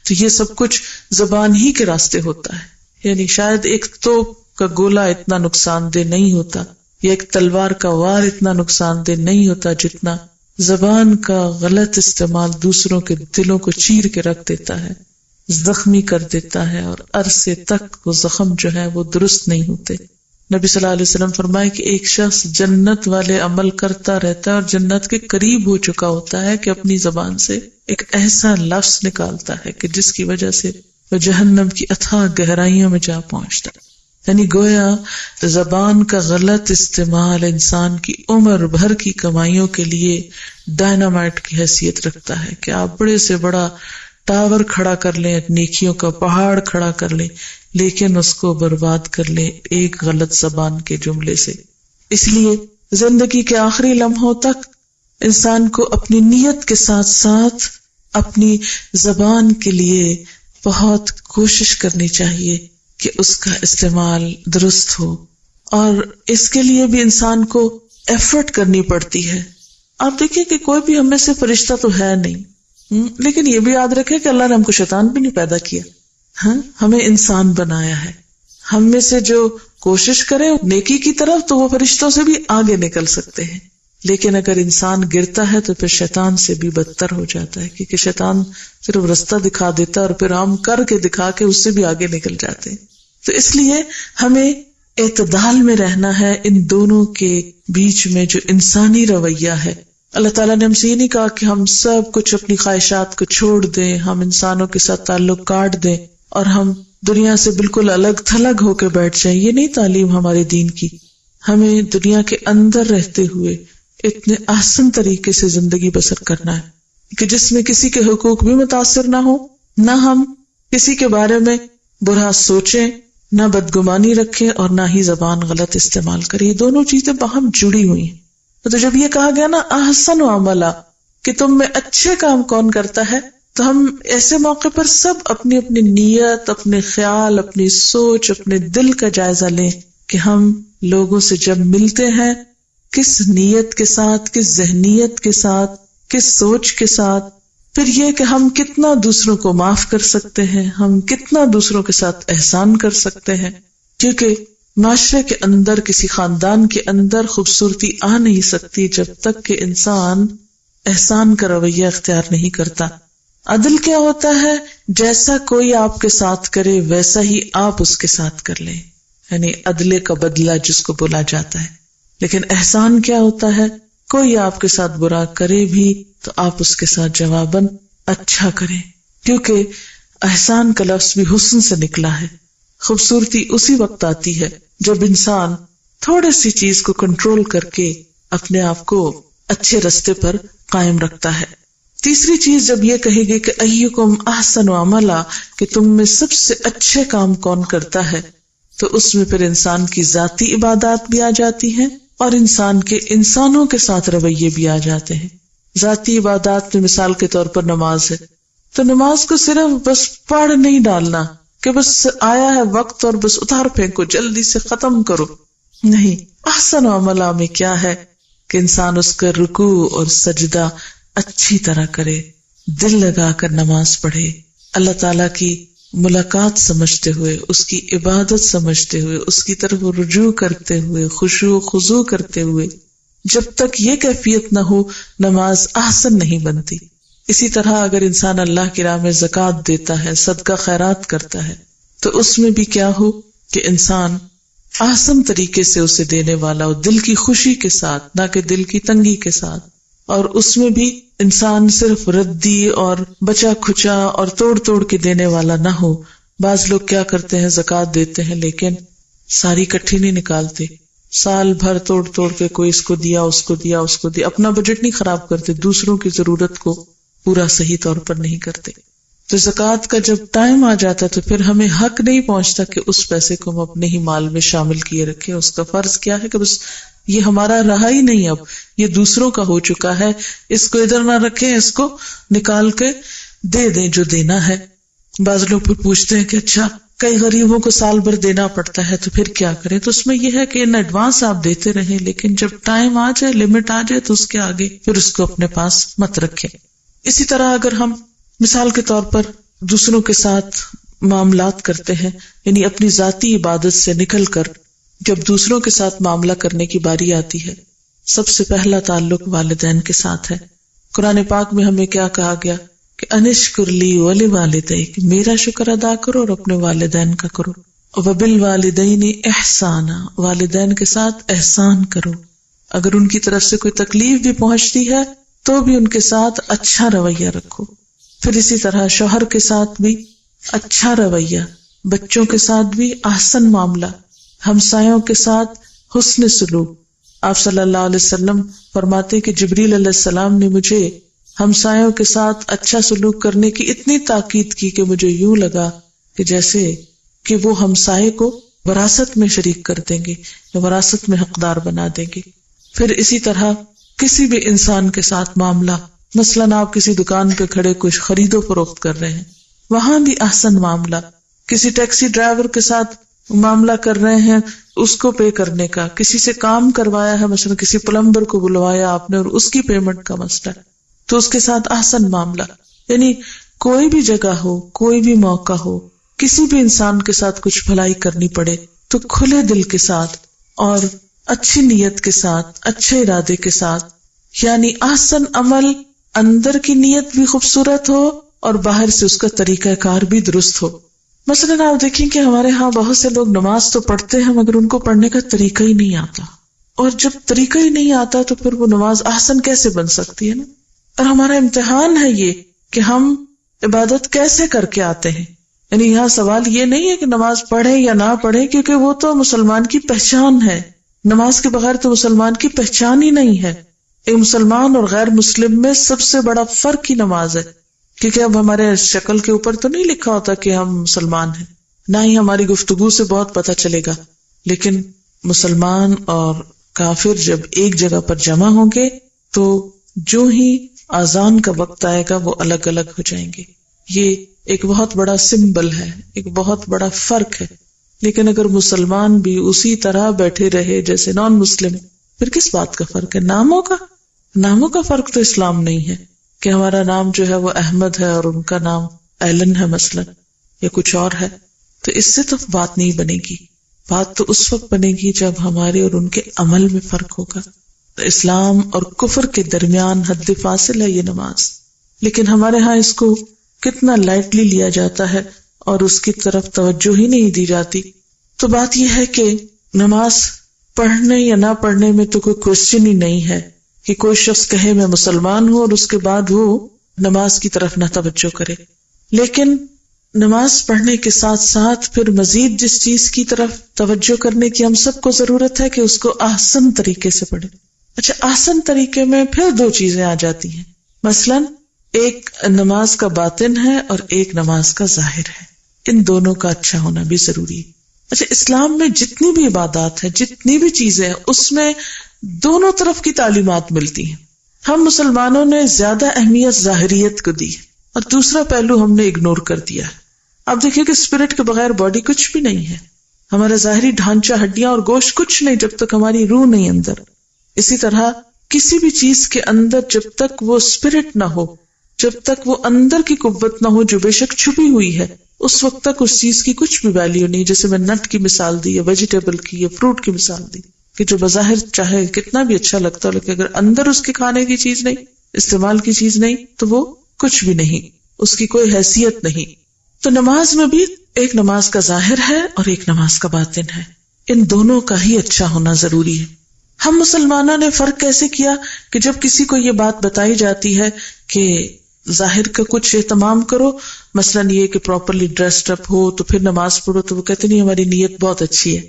تو یہ سب کچھ زبان ہی کے راستے ہوتا ہے. یعنی شاید ایک توپ کا گولہ اتنا نقصان دہ نہیں ہوتا یا ایک تلوار کا وار اتنا نقصان دہ نہیں ہوتا جتنا زبان کا غلط استعمال دوسروں کے دلوں کو چیر کے رکھ دیتا ہے، زخمی کر دیتا ہے، اور عرصے تک وہ زخم جو ہے وہ درست نہیں ہوتے. نبی صلی اللہ علیہ وسلم فرمائے کہ ایک شخص جنت والے عمل کرتا رہتا ہے اور جنت کے قریب ہو چکا ہوتا ہے کہ اپنی زبان سے ایک ایسا لفظ نکالتا ہے کہ جس کی وجہ سے وہ جہنم کی اتھاہ گہرائیوں میں جا پہنچتا ہے. یعنی گویا زبان کا غلط استعمال انسان کی عمر بھر کی کمائیوں کے لیے ڈائنامائٹ کی حیثیت رکھتا ہے کہ آپ بڑے سے بڑا ٹاور کھڑا کر لیں، نیکیوں کا پہاڑ کھڑا کر لیں، لیکن اس کو برباد کر لیں ایک غلط زبان کے جملے سے. اس لیے زندگی کے آخری لمحوں تک انسان کو اپنی نیت کے ساتھ ساتھ اپنی زبان کے لیے بہت کوشش کرنی چاہیے کہ اس کا استعمال درست ہو، اور اس کے لیے بھی انسان کو ایفرٹ کرنی پڑتی ہے. آپ دیکھیں کہ کوئی بھی ہم میں سے فرشتہ تو ہے نہیں، لیکن یہ بھی یاد رکھیں کہ اللہ نے ہم کو شیطان بھی نہیں پیدا کیا، ہمیں انسان بنایا ہے. ہم میں سے جو کوشش کرے نیکی کی طرف تو وہ فرشتوں سے بھی آگے نکل سکتے ہیں، لیکن اگر انسان گرتا ہے تو پھر شیطان سے بھی بدتر ہو جاتا ہے، کیونکہ شیطان صرف رستہ دکھا دیتا ہے اور پھر ہم کر کے دکھا کے اس سے بھی آگے نکل جاتے ہیں. تو اس لیے ہمیں اعتدال میں رہنا ہے ان دونوں کے بیچ میں جو انسانی رویہ ہے. اللہ تعالیٰ نے ہم سے یہ نہیں کہا کہ ہم سب کچھ اپنی خواہشات کو چھوڑ دیں، ہم انسانوں کے ساتھ تعلق کاٹ دیں اور ہم دنیا سے بالکل الگ تھلگ ہو کے بیٹھ جائیں. یہ نہیں تعلیم ہمارے دین کی. ہمیں دنیا کے اندر رہتے ہوئے اتنے احسن طریقے سے زندگی بسر کرنا ہے کہ جس میں کسی کے حقوق بھی متاثر نہ ہو، نہ ہم کسی کے بارے میں برا سوچیں، نہ بدگمانی رکھیں اور نہ ہی زبان غلط استعمال کریں. یہ دونوں چیزیں باہم جڑی ہوئی ہیں. تو جب یہ کہا گیا نا احسن و عملا کہ تم میں اچھے کام کون کرتا ہے، تو ہم ایسے موقع پر سب اپنی اپنی نیت، اپنے خیال، اپنی سوچ، اپنے دل کا جائزہ لیں کہ ہم لوگوں سے جب ملتے ہیں کس نیت کے ساتھ، کس ذہنیت کے ساتھ، کس سوچ کے ساتھ. پھر یہ کہ ہم کتنا دوسروں کو معاف کر سکتے ہیں، ہم کتنا دوسروں کے ساتھ احسان کر سکتے ہیں. کیونکہ معاشرے کے اندر، کسی خاندان کے اندر خوبصورتی آ نہیں سکتی جب تک کہ انسان احسان کا رویہ اختیار نہیں کرتا. عدل کیا ہوتا ہے؟ جیسا کوئی آپ کے ساتھ کرے ویسا ہی آپ اس کے ساتھ کر لیں، یعنی عدلے کا بدلہ جس کو بولا جاتا ہے. لیکن احسان کیا ہوتا ہے؟ کوئی آپ کے ساتھ برا کرے بھی تو آپ اس کے ساتھ جواباً اچھا کریں، کیونکہ احسان کا لفظ بھی حسن سے نکلا ہے. خوبصورتی اسی وقت آتی ہے جب انسان تھوڑی سی چیز کو کنٹرول کر کے اپنے آپ کو اچھے رستے پر قائم رکھتا ہے. تیسری چیز جب یہ کہے گی کہ ایکم احسن عملا، کہ تم میں سب سے اچھے کام کون کرتا ہے، تو اس میں پھر انسان کی ذاتی عبادات بھی آ جاتی ہیں اور انسان کے انسانوں کے ساتھ رویے بھی آ جاتے ہیں. ذاتی عبادات میں مثال کے طور پر نماز ہے، تو نماز کو صرف بس پڑھ نہیں ڈالنا کہ بس آیا ہے وقت اور بس اتار پھینکو، جلدی سے ختم کرو. نہیں، احسن عملہ میں کیا ہے کہ انسان اس کا رکوع اور سجدہ اچھی طرح کرے، دل لگا کر نماز پڑھے، اللہ تعالیٰ کی ملاقات سمجھتے ہوئے، اس کی عبادت سمجھتے ہوئے، اس کی طرف رجوع کرتے ہوئے، خشوع و خضوع کرتے ہوئے. جب تک یہ کیفیت نہ ہو نماز احسن نہیں بنتی. اسی طرح اگر انسان اللہ کی راہ میں زکوٰۃ دیتا ہے، صدقہ خیرات کرتا ہے، تو اس میں بھی کیا ہو کہ انسان احسن طریقے سے اسے دینے والا ہو، دل کی خوشی کے ساتھ، نہ کہ دل کی تنگی کے ساتھ. اور اس میں بھی انسان صرف ردی اور بچا کھچا اور توڑ توڑ کے دینے والا نہ ہو. بعض لوگ کیا کرتے ہیں، زکوٰۃ دیتے ہیں لیکن ساری اکٹھی نہیں نکالتے، سال بھر توڑ توڑ کے کوئی اس کو دیا اس کو دیا اس کو دیا، اپنا بجٹ نہیں خراب کرتے، دوسروں کی ضرورت کو پورا صحیح طور پر نہیں کرتے. تو زکوٰۃ کا جب ٹائم آ جاتا ہے تو پھر ہمیں حق نہیں پہنچتا کہ اس پیسے کو ہم اپنے ہی مال میں شامل کیے رکھیں. اس کا فرض کیا ہے کہ بس یہ ہمارا رہا ہی نہیں، اب یہ دوسروں کا ہو چکا ہے، اس کو ادھر نہ رکھیں، اس کو نکال کے دے دیں جو دینا ہے. بعض لوگ پھر پوچھتے ہیں کہ اچھا کئی غریبوں کو سال بھر دینا پڑتا ہے تو پھر کیا کریں؟ تو اس میں یہ ہے کہ ان ایڈوانس آپ دیتے رہیں، لیکن جب ٹائم آ جائے، لمٹ آ جائے تو اس کے آگے پھر اس کو اپنے پاس مت رکھیں. اسی طرح اگر ہم مثال کے طور پر دوسروں کے ساتھ معاملات کرتے ہیں، یعنی اپنی ذاتی عبادت سے نکل کر جب دوسروں کے ساتھ معاملہ کرنے کی باری آتی ہے، سب سے پہلا تعلق والدین کے ساتھ ہے. قرآن پاک میں ہمیں کیا کہا گیا کہ انشکر لی ولوالدیک، میرا شکر ادا کرو اور اپنے والدین کا کرو. وبالوالدین احسانا، والدین کے ساتھ احسان کرو. اگر ان کی طرف سے کوئی تکلیف بھی پہنچتی ہے تو بھی ان کے ساتھ اچھا رویہ رکھو. پھر اسی طرح شوہر کے ساتھ بھی اچھا رویہ، بچوں کے ساتھ بھی احسن معاملہ، ہمسایوں کے ساتھ حسن سلوک. آپ صلی اللہ علیہ وسلم فرماتے کہ جبریل علیہ السلام نے مجھے ہمسایوں کے ساتھ اچھا سلوک کرنے کی اتنی تاکید کی کہ مجھے یوں لگا کہ جیسے کہ وہ ہمسائے کو وراثت میں شریک کر دیں گے یا وراثت میں حقدار بنا دیں گے. پھر اسی طرح کسی بھی انسان کے ساتھ معاملہ، مثلاً آپ کسی دکان پہ کھڑے کچھ خرید و فروخت کر رہے ہیں، وہاں بھی احسن معاملہ. کسی ٹیکسی ڈرائیور کے ساتھ معاملہ کر رہے ہیں اس کو پے کرنے کا، کسی سے کام کروایا ہے، مثلا کسی پلمبر کو بلوایا آپ نے اور اس کی پیمنٹ کا مسئلہ تو اس کے ساتھ احسن معاملہ. یعنی کوئی بھی جگہ ہو، کوئی بھی موقع ہو، کسی بھی انسان کے ساتھ کچھ بھلائی کرنی پڑے تو کھلے دل کے ساتھ اور اچھی نیت کے ساتھ، اچھے ارادے کے ساتھ، یعنی احسن عمل، اندر کی نیت بھی خوبصورت ہو اور باہر سے اس کا طریقہ کار بھی درست ہو. مثلاً آپ دیکھیں کہ ہمارے ہاں بہت سے لوگ نماز تو پڑھتے ہیں مگر ان کو پڑھنے کا طریقہ ہی نہیں آتا، اور جب طریقہ ہی نہیں آتا تو پھر وہ نماز احسن کیسے بن سکتی ہے نا. اور ہمارا امتحان ہے یہ کہ ہم عبادت کیسے کر کے آتے ہیں. یعنی یہاں سوال یہ نہیں ہے کہ نماز پڑھیں یا نہ پڑھیں، کیونکہ وہ تو مسلمان کی پہچان ہے. نماز کے بغیر تو مسلمان کی پہچان ہی نہیں ہے. ایک مسلمان اور غیر مسلم میں سب سے بڑا فرق ہی نماز ہے، کیونکہ اب ہمارے شکل کے اوپر تو نہیں لکھا ہوتا کہ ہم مسلمان ہیں، نہ ہی ہماری گفتگو سے بہت پتہ چلے گا. لیکن مسلمان اور کافر جب ایک جگہ پر جمع ہوں گے تو جو ہی اذان کا وقت آئے گا وہ الگ الگ ہو جائیں گے. یہ ایک بہت بڑا سمبل ہے، ایک بہت بڑا فرق ہے. لیکن اگر مسلمان بھی اسی طرح بیٹھے رہے جیسے نان مسلم، پھر کس بات کا فرق ہے؟ ناموں کا فرق تو اسلام نہیں ہے کہ ہمارا نام جو ہے وہ احمد ہے اور ان کا نام ایلن ہے مثلا یا کچھ اور ہے. تو اس سے تو بات نہیں بنے گی. بات تو اس وقت بنے گی جب ہمارے اور ان کے عمل میں فرق ہوگا. اسلام اور کفر کے درمیان حد فاصل ہے یہ نماز، لیکن ہمارے ہاں اس کو کتنا لائٹلی لیا جاتا ہے اور اس کی طرف توجہ ہی نہیں دی جاتی. تو بات یہ ہے کہ نماز پڑھنے یا نہ پڑھنے میں تو کوئی کوشچن ہی نہیں ہے کہ کوئی شخص کہے میں مسلمان ہوں اور اس کے بعد وہ نماز کی طرف نہ توجہ کرے. لیکن نماز پڑھنے کے ساتھ ساتھ پھر مزید جس چیز کی طرف توجہ کرنے کی ہم سب کو ضرورت ہے کہ اس کو احسن طریقے سے پڑھے. اچھا، احسن طریقے میں پھر دو چیزیں آ جاتی ہیں. مثلاً ایک نماز کا باطن ہے اور ایک نماز کا ظاہر ہے. ان دونوں کا اچھا ہونا بھی ضروری ہے. اچھا، اسلام میں جتنی بھی عبادات ہیں، جتنی بھی چیزیں ہیں، اس میں دونوں طرف کی تعلیمات ملتی ہیں. ہم مسلمانوں نے زیادہ اہمیت ظاہریت کو دی اور دوسرا پہلو ہم نے اگنور کر دیا ہے. آپ دیکھیں کہ اسپرٹ کے بغیر باڈی کچھ بھی نہیں ہے. ہمارا ظاہری ڈھانچہ، ہڈیاں اور گوشت کچھ نہیں جب تک ہماری روح نہیں اندر. اسی طرح کسی بھی چیز کے اندر جب تک وہ اسپرٹ نہ ہو، جب تک وہ اندر کی قوت نہ ہو جو بے شک چھپی ہوئی ہے، اس وقت تک اس چیز کی کچھ بھی ویلیو نہیں. جیسے میں نٹ کی مثال دی یا ویجیٹیبل کی یا فروٹ کی مثال دی کہ جو بظاہر چاہے کتنا بھی اچھا لگتا ہے لیکن اگر اندر اس کے کھانے کی چیز نہیں، استعمال کی چیز نہیں تو وہ کچھ بھی نہیں، اس کی کوئی حیثیت نہیں. تو نماز میں بھی ایک نماز کا ظاہر ہے اور ایک نماز کا باطن ہے. ان دونوں کا ہی اچھا ہونا ضروری ہے. ہم مسلمانوں نے فرق کیسے کیا کہ جب کسی کو یہ بات بتائی جاتی ہے کہ ظاہر کا کچھ اہتمام کرو، مثلاً یہ کہ پراپرلی ڈریسڈ اپ ہو تو پھر نماز پڑھو، تو وہ کہتے نہیں ہماری نیت بہت اچھی ہے،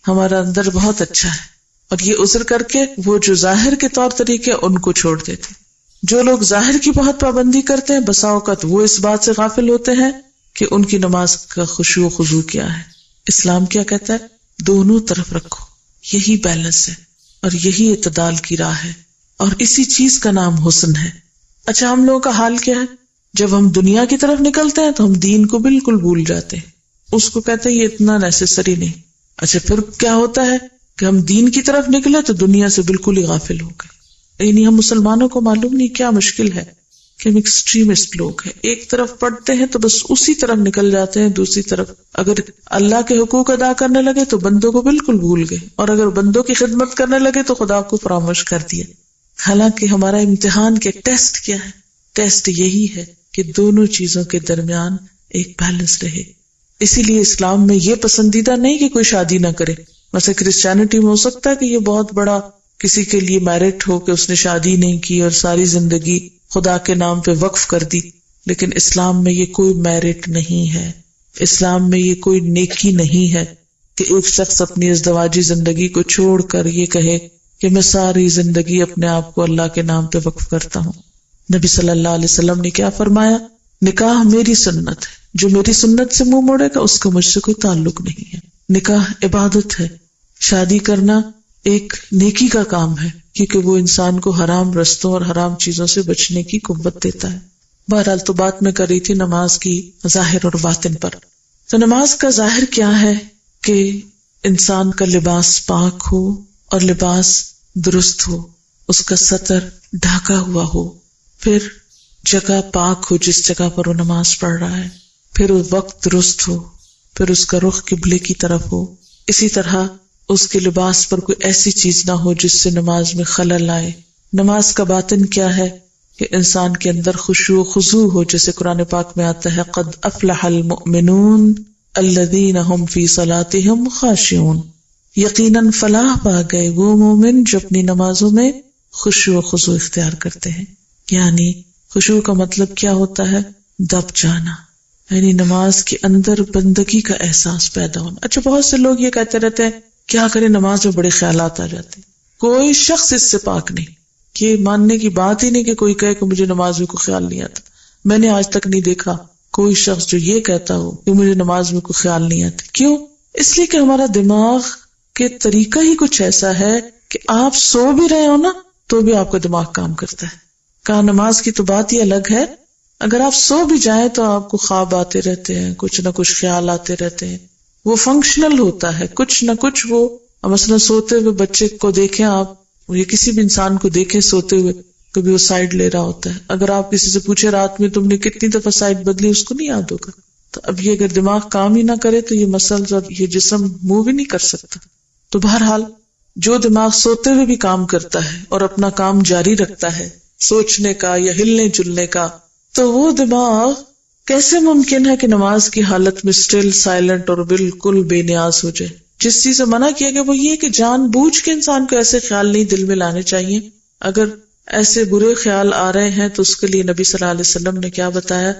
ہمارا اندر بہت اچھا ہے، اور یہ عذر کر کے وہ جو ظاہر کے طور طریقے ان کو چھوڑ دیتے. جو لوگ ظاہر کی بہت پابندی کرتے ہیں بسا اوقات وہ اس بات سے غافل ہوتے ہیں کہ ان کی نماز کا خشوع و خضوع کیا ہے. اسلام کیا کہتا ہے؟ دونوں طرف رکھو، یہی بیلنس ہے اور یہی اعتدال کی راہ ہے، اور اسی چیز کا نام حسن ہے. اچھا ہم لوگوں کا حال کیا ہے؟ جب ہم دنیا کی طرف نکلتے ہیں تو ہم دین کو بالکل بھول جاتے ہیں، اس کو کہتے ہیں یہ اتنا نیسیسری نہیں. اچھا پھر کیا ہوتا ہے کہ ہم دین کی طرف نکلے تو دنیا سے بالکل ہی غافل ہو گئے. یعنی ہم مسلمانوں کو معلوم نہیں کیا مشکل ہے کہ ہم ایکسٹریمسٹ لوگ ہیں، ایک طرف پڑھتے ہیں تو بس اسی طرف نکل جاتے ہیں، دوسری طرف اگر اللہ کے حقوق ادا کرنے لگے تو بندوں کو بالکل بھول گئے، اور اگر بندوں کی خدمت کرنے لگے تو خدا کو فراموش کر دیا. حالانکہ ہمارا امتحان کے ٹیسٹ کیا ہے؟ ٹیسٹ یہی ہے کہ دونوں چیزوں کے درمیان ایک بیلنس رہے. اسی لیے اسلام میں یہ پسندیدہ نہیں کہ کوئی شادی نہ کرے. مثلا کرسچینٹی میں ہو سکتا ہے کہ یہ بہت بڑا کسی کے لیے میرٹ ہو کہ اس نے شادی نہیں کی اور ساری زندگی خدا کے نام پہ وقف کر دی، لیکن اسلام میں یہ کوئی میرٹ نہیں ہے. اسلام میں یہ کوئی نیکی نہیں ہے کہ ایک شخص اپنی ازدواجی زندگی کو چھوڑ کر یہ کہے کہ میں ساری زندگی اپنے آپ کو اللہ کے نام پہ وقف کرتا ہوں. نبی صلی اللہ علیہ وسلم نے کیا فرمایا؟ نکاح میری سنت ہے، جو میری سنت سے منہ موڑے گا اس کا مجھ سے کوئی تعلق نہیں ہے. نکاح عبادت ہے، شادی کرنا ایک نیکی کا کام ہے، کیونکہ وہ انسان کو حرام رستوں اور حرام چیزوں سے بچنے کی قوت دیتا ہے. بہرحال تو بات میں کر رہی تھی نماز کی ظاہر اور باطن پر. تو نماز کا ظاہر کیا ہے کہ انسان کا لباس پاک ہو اور لباس درست ہو، اس کا سطر ڈھاکا ہوا ہو، پھر جگہ پاک ہو جس جگہ پر وہ نماز پڑھ رہا ہے، پھر وہ وقت درست ہو، پھر اس کا رخ قبلے کی طرف ہو. اسی طرح اس کے لباس پر کوئی ایسی چیز نہ ہو جس سے نماز میں خلل آئے. نماز کا باطن کیا ہے کہ انسان کے اندر خشوع و خضوع ہو، جیسے قرآن پاک میں آتا ہے قد افلح المؤمنون الذین هم فی صلاتهم خاشعون. یقیناً فلاح پا گئے وہ مومن جو اپنی نمازوں میں خشوع و خضوع اختیار کرتے ہیں. یعنی خشوع کا مطلب کیا ہوتا ہے؟ دب جانا، یعنی نماز کے اندر بندگی کا احساس پیدا ہونا. اچھا بہت سے لوگ یہ کہتے رہتے ہیں کیا کریں نماز میں بڑے خیالات آ جاتے ہیں. کوئی شخص اس سے پاک نہیں، یہ ماننے کی بات ہی نہیں کہ کوئی کہے کہ مجھے نماز میں کوئی خیال نہیں آتا. میں نے آج تک نہیں دیکھا کوئی شخص جو یہ کہتا ہو کہ مجھے نماز میں کوئی خیال نہیں آتا. کیوں؟ اس لیے کہ ہمارا دماغ کے طریقہ ہی کچھ ایسا ہے کہ آپ سو بھی رہے ہو نا تو بھی آپ کا دماغ کام کرتا ہے. کہا نماز کی تو بات ہی الگ ہے، اگر آپ سو بھی جائیں تو آپ کو خواب آتے رہتے ہیں، کچھ نہ کچھ خیال آتے رہتے ہیں. وہ فنکشنل ہوتا ہے، کچھ نہ کچھ. وہ مثلا سوتے ہوئے بچے کو دیکھیں آپ، یا کسی بھی انسان کو دیکھیں سوتے ہوئے، کبھی وہ سائڈ لے رہا ہوتا ہے. اگر آپ کسی سے پوچھے رات میں تم نے کتنی دفعہ سائڈ بدلی، اس کو نہیں یاد ہوگا. تو اب یہ اگر دماغ کام ہی نہ کرے تو یہ مسلز اور یہ جسم موو بھی نہیں کر سکتا. تو بہرحال جو دماغ سوتے ہوئے بھی کام کرتا ہے اور اپنا کام جاری رکھتا ہے سوچنے کا یا ہلنے جلنے کا، تو وہ دماغ کیسے ممکن ہے کہ نماز کی حالت میں اسٹل سائلنٹ اور بالکل بے نیاز ہو جائے؟ جس چیز سے منع کیا گیا وہ یہ کہ جان بوجھ کے انسان کو ایسے خیال نہیں دل میں لانے چاہیے. اگر ایسے برے خیال آ رہے ہیں تو اس کے لیے نبی صلی اللہ علیہ وسلم نے کیا بتایا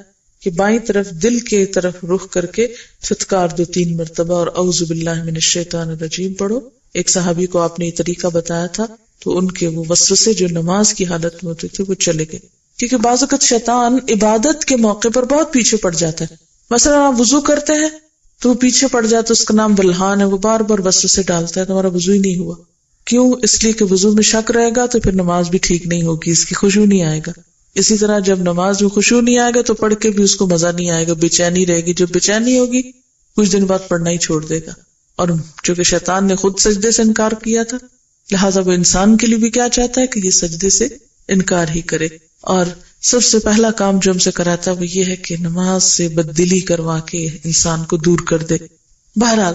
کہ بائیں طرف دل کے طرف رخ کر کے فتکار دو 3 مرتبہ اور اعوذ باللہ من الشیطان الرجیم پڑھو. ایک صحابی کو آپ نے یہ طریقہ بتایا تھا تو ان کے وہ وسوسے جو نماز کی حالت میں ہوتے تھے وہ چلے گئے. کیونکہ بعض اوقات شیطان عبادت کے موقع پر بہت پیچھے پڑ جاتا ہے. مثلا آپ وضو کرتے ہیں تو وہ پیچھے پڑ جاتا ہے، اس کا نام بلحان ہے، وہ بار بار وسوسے ڈالتا ہے، تمہارا وضو ہی نہیں ہوا. کیوں؟ اس لیے کہ وضو میں شک رہے گا تو پھر نماز بھی ٹھیک نہیں ہوگی، اس کی خشوع نہیں آئے گا. اسی طرح جب نماز میں خشوع نہیں آئے گا تو پڑھ کے بھی اس کو مزہ نہیں آئے گا، بے چینی رہے گی. جب بے چینی ہوگی کچھ دن بعد پڑھنا ہی چھوڑ دے گا. اور چونکہ شیطان نے خود سجدے سے انکار کیا تھا، لہٰذا وہ انسان کے لیے بھی کیا چاہتا ہے کہ یہ سجدے سے انکار ہی کرے. اور سب سے پہلا کام جو ہم سے کراتا ہے وہ یہ ہے کہ نماز سے بددلی کروا کے انسان کو دور کر دے. بہرحال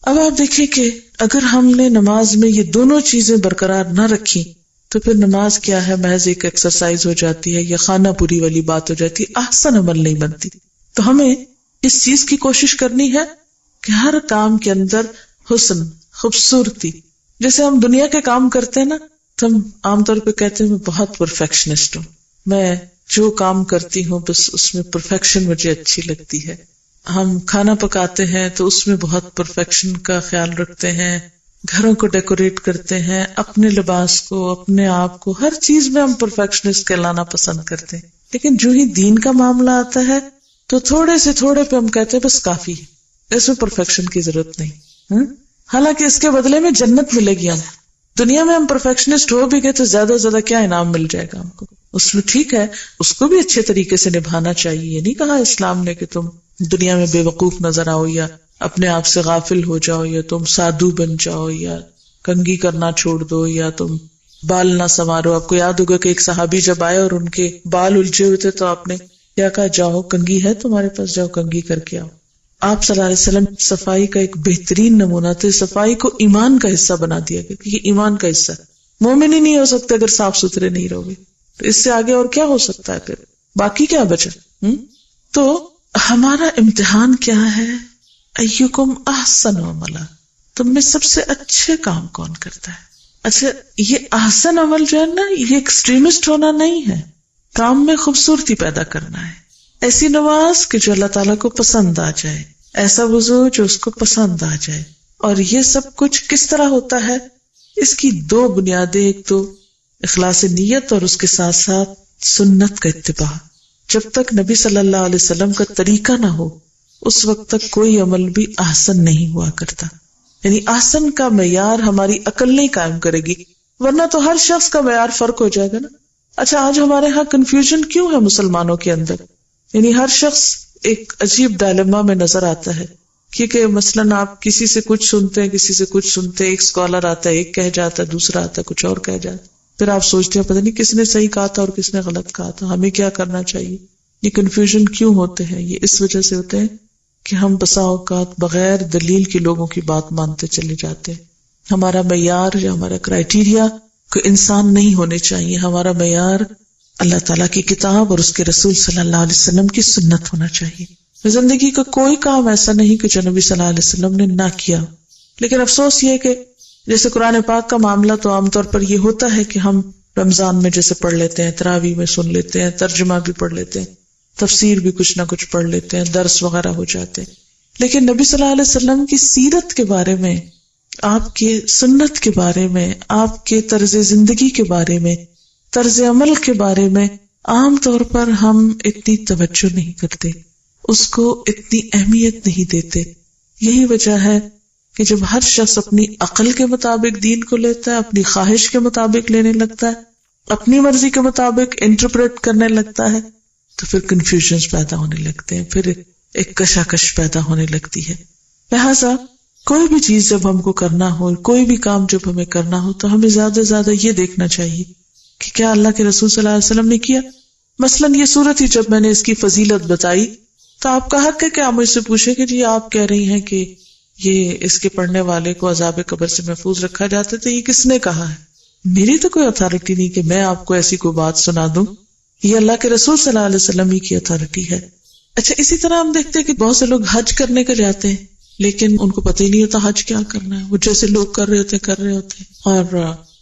اب آپ دیکھیں کہ اگر ہم نے نماز میں یہ دونوں چیزیں برقرار نہ رکھی تو پھر نماز کیا ہے؟ محض ایک ایکسرسائز ہو جاتی ہے یا خانہ پوری والی بات ہو جاتی ہے، احسن عمل نہیں بنتی. تو ہمیں اس چیز کی کوشش کرنی ہے کہ ہر کام کے اندر حسن، خوبصورتی، جیسے ہم دنیا کے کام کرتے ہیں نا تو ہم عام طور پہ کہتے ہیں میں بہت پرفیکشنسٹ ہوں، میں جو کام کرتی ہوں بس اس میں پرفیکشن مجھے اچھی لگتی ہے. ہم کھانا پکاتے ہیں تو اس میں بہت پرفیکشن کا خیال رکھتے ہیں، گھروں کو ڈیکوریٹ کرتے ہیں، اپنے لباس کو، اپنے آپ کو، ہر چیز میں ہم پرفیکشنسٹ کہلانا پسند کرتے ہیں. لیکن جو ہی دین کا معاملہ آتا ہے تو تھوڑے سے تھوڑے پہ ہم کہتے ہیں بس کافی ہے، اس میں پرفیکشن کی ضرورت نہیں. حالانکہ اس کے بدلے میں جنت ملے گی. ہم دنیا میں ہم پرفیکشنسٹ ہو بھی گئے تو زیادہ سے زیادہ کیا انعام مل جائے گا ہم کو. اس میں ٹھیک ہے، اس کو بھی اچھے طریقے سے نبھانا چاہیے. یہ نہیں کہا اسلام نے کہ تم دنیا میں بے وقوف نظر آؤ یا اپنے آپ سے غافل ہو جاؤ یا تم سادھو بن جاؤ یا کنگھی کرنا چھوڑ دو یا تم بال نہ سنوارو. آپ کو یاد ہوگا کہ ایک صحابی جب آئے اور ان کے بال الجھے ہوئے تھے تو آپ نے کیا کہا؟ جاؤ کنگھی ہے تمہارے پاس، جاؤ کنگھی کر کے آؤ. آپ صلی اللہ علیہ وسلم صفائی کا ایک بہترین نمونہ تھے. صفائی کو ایمان کا حصہ بنا دیا گیا کہ یہ ایمان کا حصہ ہے. مومن ہی نہیں ہو سکتے اگر صاف ستھرے نہیں رہو گے، تو اس سے آگے اور کیا ہو سکتا ہے؟ پھر باقی کیا بچا؟ تو ہمارا امتحان کیا ہے؟ ایکم احسن عملا، تم میں سب سے اچھے کام کون کرتا ہے؟ اچھا، یہ احسن عمل جو ہے نا، یہ ایکسٹریمسٹ ہونا نہیں ہے، کام میں خوبصورتی پیدا کرنا ہے. ایسی نماز کہ جو اللہ تعالیٰ کو پسند آ جائے، ایسا وضو جو اس کو پسند آ جائے. اور یہ سب کچھ کس طرح ہوتا ہے؟ اس کی دو بنیادیں، ایک تو اخلاص نیت اور اس کے ساتھ ساتھ سنت کا اتباع. جب تک نبی صلی اللہ علیہ وسلم کا طریقہ نہ ہو اس وقت تک کوئی عمل بھی احسن نہیں ہوا کرتا. یعنی احسن کا معیار ہماری عقل نہیں قائم کرے گی، ورنہ تو ہر شخص کا معیار فرق ہو جائے گا نا. اچھا، آج ہمارے ہاں کنفیوژن کیوں ہے مسلمانوں کے اندر؟ یعنی ہر شخص ایک عجیب ڈائلیما میں نظر آتا ہے، کیونکہ مثلاً آپ کسی سے کچھ سنتے ہیں، کسی سے کچھ سنتے ہیں، ایک اسکالر آتا ہے ایک کہہ جاتا ہے، دوسرا آتا ہے کچھ اور کہہ جاتا ہے، پھر آپ سوچتے ہیں پتہ نہیں کس نے صحیح کہا تھا اور کس نے غلط کہا تھا، ہمیں کیا کرنا چاہیے. یہ کنفیوژن کیوں ہوتے ہیں؟ یہ اس وجہ سے ہوتے ہیں کہ ہم بسا اوقات بغیر دلیل کے لوگوں کی بات مانتے چلے جاتے ہیں. ہمارا معیار یا ہمارا کرائیٹیریا کوئی انسان نہیں ہونے چاہیے، ہمارا معیار اللہ تعالیٰ کی کتاب اور اس کے رسول صلی اللہ علیہ وسلم کی سنت ہونا چاہیے. زندگی کا کوئی کام ایسا نہیں کہ جو نبی صلی اللہ علیہ وسلم نے نہ کیا. لیکن افسوس یہ کہ جیسے قرآن پاک کا معاملہ تو عام طور پر یہ ہوتا ہے کہ ہم رمضان میں جیسے پڑھ لیتے ہیں، تراویح میں سن لیتے ہیں، ترجمہ بھی پڑھ لیتے ہیں، تفسیر بھی کچھ نہ کچھ پڑھ لیتے ہیں، درس وغیرہ ہو جاتے ہیں. لیکن نبی صلی اللہ علیہ وسلم کی سیرت کے بارے میں، آپ کے سنت کے بارے میں، آپ کے طرز زندگی کے بارے میں، طرز عمل کے بارے میں عام طور پر ہم اتنی توجہ نہیں کرتے، اس کو اتنی اہمیت نہیں دیتے. یہی وجہ ہے کہ جب ہر شخص اپنی عقل کے مطابق دین کو لیتا ہے، اپنی خواہش کے مطابق لینے لگتا ہے، اپنی مرضی کے مطابق انٹرپریٹ کرنے لگتا ہے، تو پھر کنفیوژنز پیدا ہونے لگتے ہیں، پھر ایک کشاکش پیدا ہونے لگتی ہے. لہٰذا کوئی بھی چیز جب ہم کو کرنا ہو، کوئی بھی کام جب ہمیں کرنا ہو، تو ہمیں زیادہ سے زیادہ یہ دیکھنا چاہیے کہ کیا اللہ کے رسول صلی اللہ علیہ وسلم نے کیا. مثلاً یہ صورت ہی جب میں نے اس کی فضیلت بتائی تو آپ کا حق ہے کہ آپ مجھ سے پوچھیں کہ جی آپ کہہ رہی ہیں کہ یہ اس کے پڑھنے والے کو عذاب قبر سے محفوظ رکھا جاتا ہے، تو یہ کس نے کہا ہے؟ میری تو کوئی اتھارٹی نہیں کہ میں آپ کو ایسی کوئی بات سنا دوں، یہ اللہ کے رسول صلی اللہ علیہ وسلم ہی کی اتھارٹی ہے. اچھا، اسی طرح ہم دیکھتے ہیں کہ بہت سے لوگ حج کرنے کے جاتے ہیں لیکن ان کو پتہ ہی نہیں ہوتا حج کیا کرنا ہے. وہ جیسے لوگ کر رہے ہوتے اور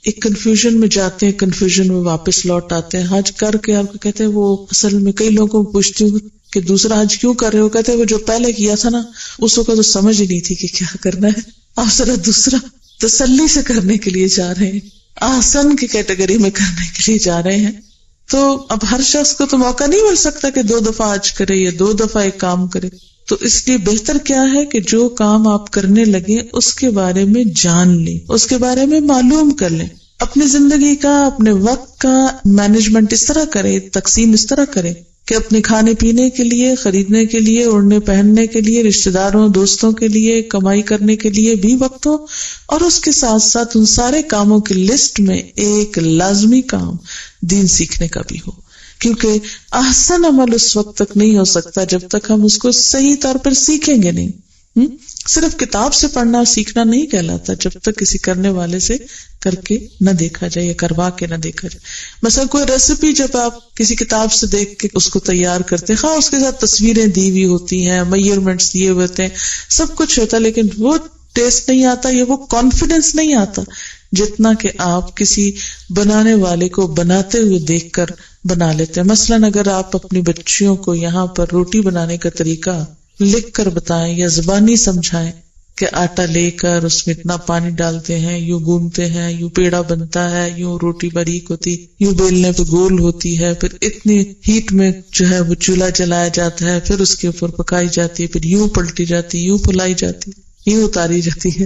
ایک کنفیوژن میں جاتے ہیں، کنفیوژن میں واپس لوٹ آتے ہیں. حج کر کے آپ کو کہتے ہیں، وہ اصل میں کئی لوگوں کو پوچھتی ہوں کہ دوسرا حج کیوں کر رہے ہو؟ کہتے ہیں وہ جو پہلے کیا تھا نا اس وقت تو سمجھ ہی نہیں تھی کہ کیا کرنا ہے، آپ ذرا دوسرا تسلی سے کرنے کے لیے جا رہے ہیں، آسن کی کیٹیگری میں کرنے کے لیے جا رہے ہیں. تو اب ہر شخص کو تو موقع نہیں مل سکتا کہ 2 دفعہ حج کرے یا 2 دفعہ ایک کام کرے. تو اس لیے بہتر کیا ہے کہ جو کام آپ کرنے لگے اس کے بارے میں جان لیں، اس کے بارے میں معلوم کر لیں. اپنی زندگی کا، اپنے وقت کا مینجمنٹ اس طرح کرے، تقسیم اس طرح کرے کہ اپنے کھانے پینے کے لیے، خریدنے کے لیے، اوڑھنے پہننے کے لیے، رشتہ داروں دوستوں کے لیے، کمائی کرنے کے لیے بھی وقت ہو، اور اس کے ساتھ ساتھ ان سارے کاموں کی لسٹ میں ایک لازمی کام دین سیکھنے کا بھی ہو. کیونکہ احسن عمل اس وقت تک نہیں ہو سکتا جب تک ہم اس کو صحیح طور پر سیکھیں گے نہیں. صرف کتاب سے پڑھنا سیکھنا نہیں کہلاتا جب تک کسی کرنے والے سے کر کے نہ دیکھا جائے یا کروا کے نہ دیکھا جائے. مثلا کوئی ریسیپی جب آپ کسی کتاب سے دیکھ کے اس کو تیار کرتے ہیں، ہاں اس کے ساتھ تصویریں دی ہوئی ہوتی ہیں، میجرمنٹس دیے ہوئے ہوتے ہیں، سب کچھ ہوتا ہے، لیکن وہ ٹیسٹ نہیں آتا یا وہ کانفیڈنس نہیں آتا جتنا کہ آپ کسی بنانے والے کو بناتے ہوئے دیکھ کر بنا لیتے ہیں. مثلاً اگر آپ اپنی بچیوں کو یہاں پر روٹی بنانے کا طریقہ لکھ کر بتائیں یا زبانی سمجھائیں کہ آٹا لے کر اس میں اتنا پانی ڈالتے ہیں، یوں گوندتے ہیں، یوں پیڑا بنتا ہے، یوں روٹی باریک ہوتی، یوں بیلنے پہ گول ہوتی ہے، پھر اتنی ہیٹ میں جو ہے وہ چولہا جلایا جاتا ہے، پھر اس کے اوپر پکائی جاتی ہے، پھر یوں پلٹی جاتی، یوں پھلائی جاتی، یوں اتاری جاتی ہے.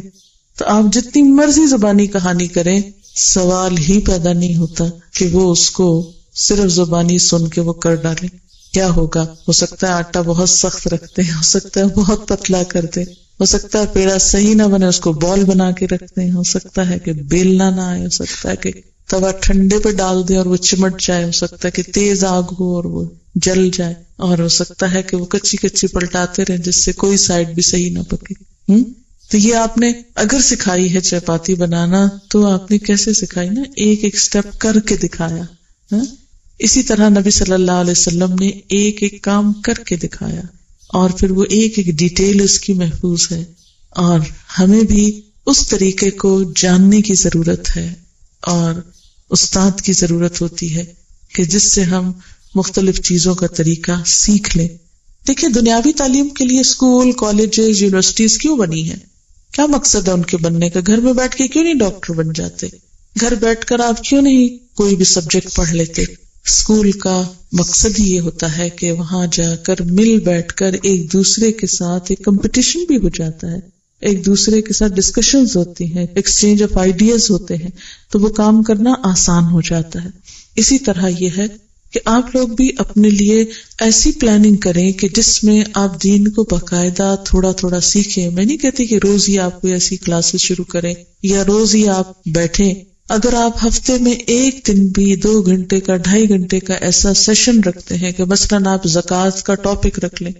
تو آپ جتنی مرضی زبانی کہانی کریں، سوال ہی پیدا نہیں ہوتا کہ وہ اس کو صرف زبانی سن کے وہ کر ڈالیں. کیا ہوگا؟ ہو سکتا ہے آٹا بہت سخت رکھتے ہیں، ہو سکتا ہے بہت پتلا کر دیں، ہو سکتا ہے پیڑا صحیح نہ بنے، اس کو بال بنا کے رکھتے ہیں، ہو سکتا ہے کہ بیلنا نہ آئے، ہو سکتا ہے کہ توا ٹھنڈے پہ ڈال دیں اور وہ چمٹ جائے، ہو سکتا ہے کہ تیز آگ ہو اور وہ جل جائے، اور ہو سکتا ہے کہ وہ کچی کچی پلٹاتے رہیں جس سے کوئی سائڈ بھی صحیح نہ پکے. تو یہ آپ نے اگر سکھائی ہے چپاتی بنانا تو آپ نے کیسے سکھائی نا، ایک ایک سٹیپ کر کے دکھایا. اسی طرح نبی صلی اللہ علیہ وسلم نے ایک ایک کام کر کے دکھایا اور پھر وہ ایک ایک ڈیٹیل اس کی محفوظ ہے. اور ہمیں بھی اس طریقے کو جاننے کی ضرورت ہے اور استاد کی ضرورت ہوتی ہے کہ جس سے ہم مختلف چیزوں کا طریقہ سیکھ لیں. دیکھیں، دنیاوی تعلیم کے لیے اسکول، کالجز، یونیورسٹیز کیوں بنی ہیں؟ کیا مقصد ہے ان کے بننے کا؟ گھر میں بیٹھ کے کیوں نہیں ڈاکٹر بن جاتے؟ گھر بیٹھ کر آپ کیوں نہیں کوئی بھی سبجیکٹ پڑھ لیتے؟ اسکول کا مقصد ہی یہ ہوتا ہے کہ وہاں جا کر مل بیٹھ کر ایک دوسرے کے ساتھ ایک کمپٹیشن بھی ہو جاتا ہے، ایک دوسرے کے ساتھ ڈسکشنز ہوتی ہیں، ایکسچینج آف آئیڈیاز ہوتے ہیں، تو وہ کام کرنا آسان ہو جاتا ہے. اسی طرح یہ ہے کہ آپ لوگ بھی اپنے لیے ایسی پلاننگ کریں کہ جس میں آپ دین کو باقاعدہ تھوڑا تھوڑا سیکھیں. میں نہیں کہتی کہ روز ہی آپ کوئی ایسی کلاسز شروع کریں یا روز ہی آپ بیٹھیں. اگر آپ ہفتے میں ایک دن بھی 2 گھنٹے کا 2.5 گھنٹے کا ایسا سیشن رکھتے ہیں کہ مثلاً آپ زکوٰۃ کا ٹاپک رکھ لیں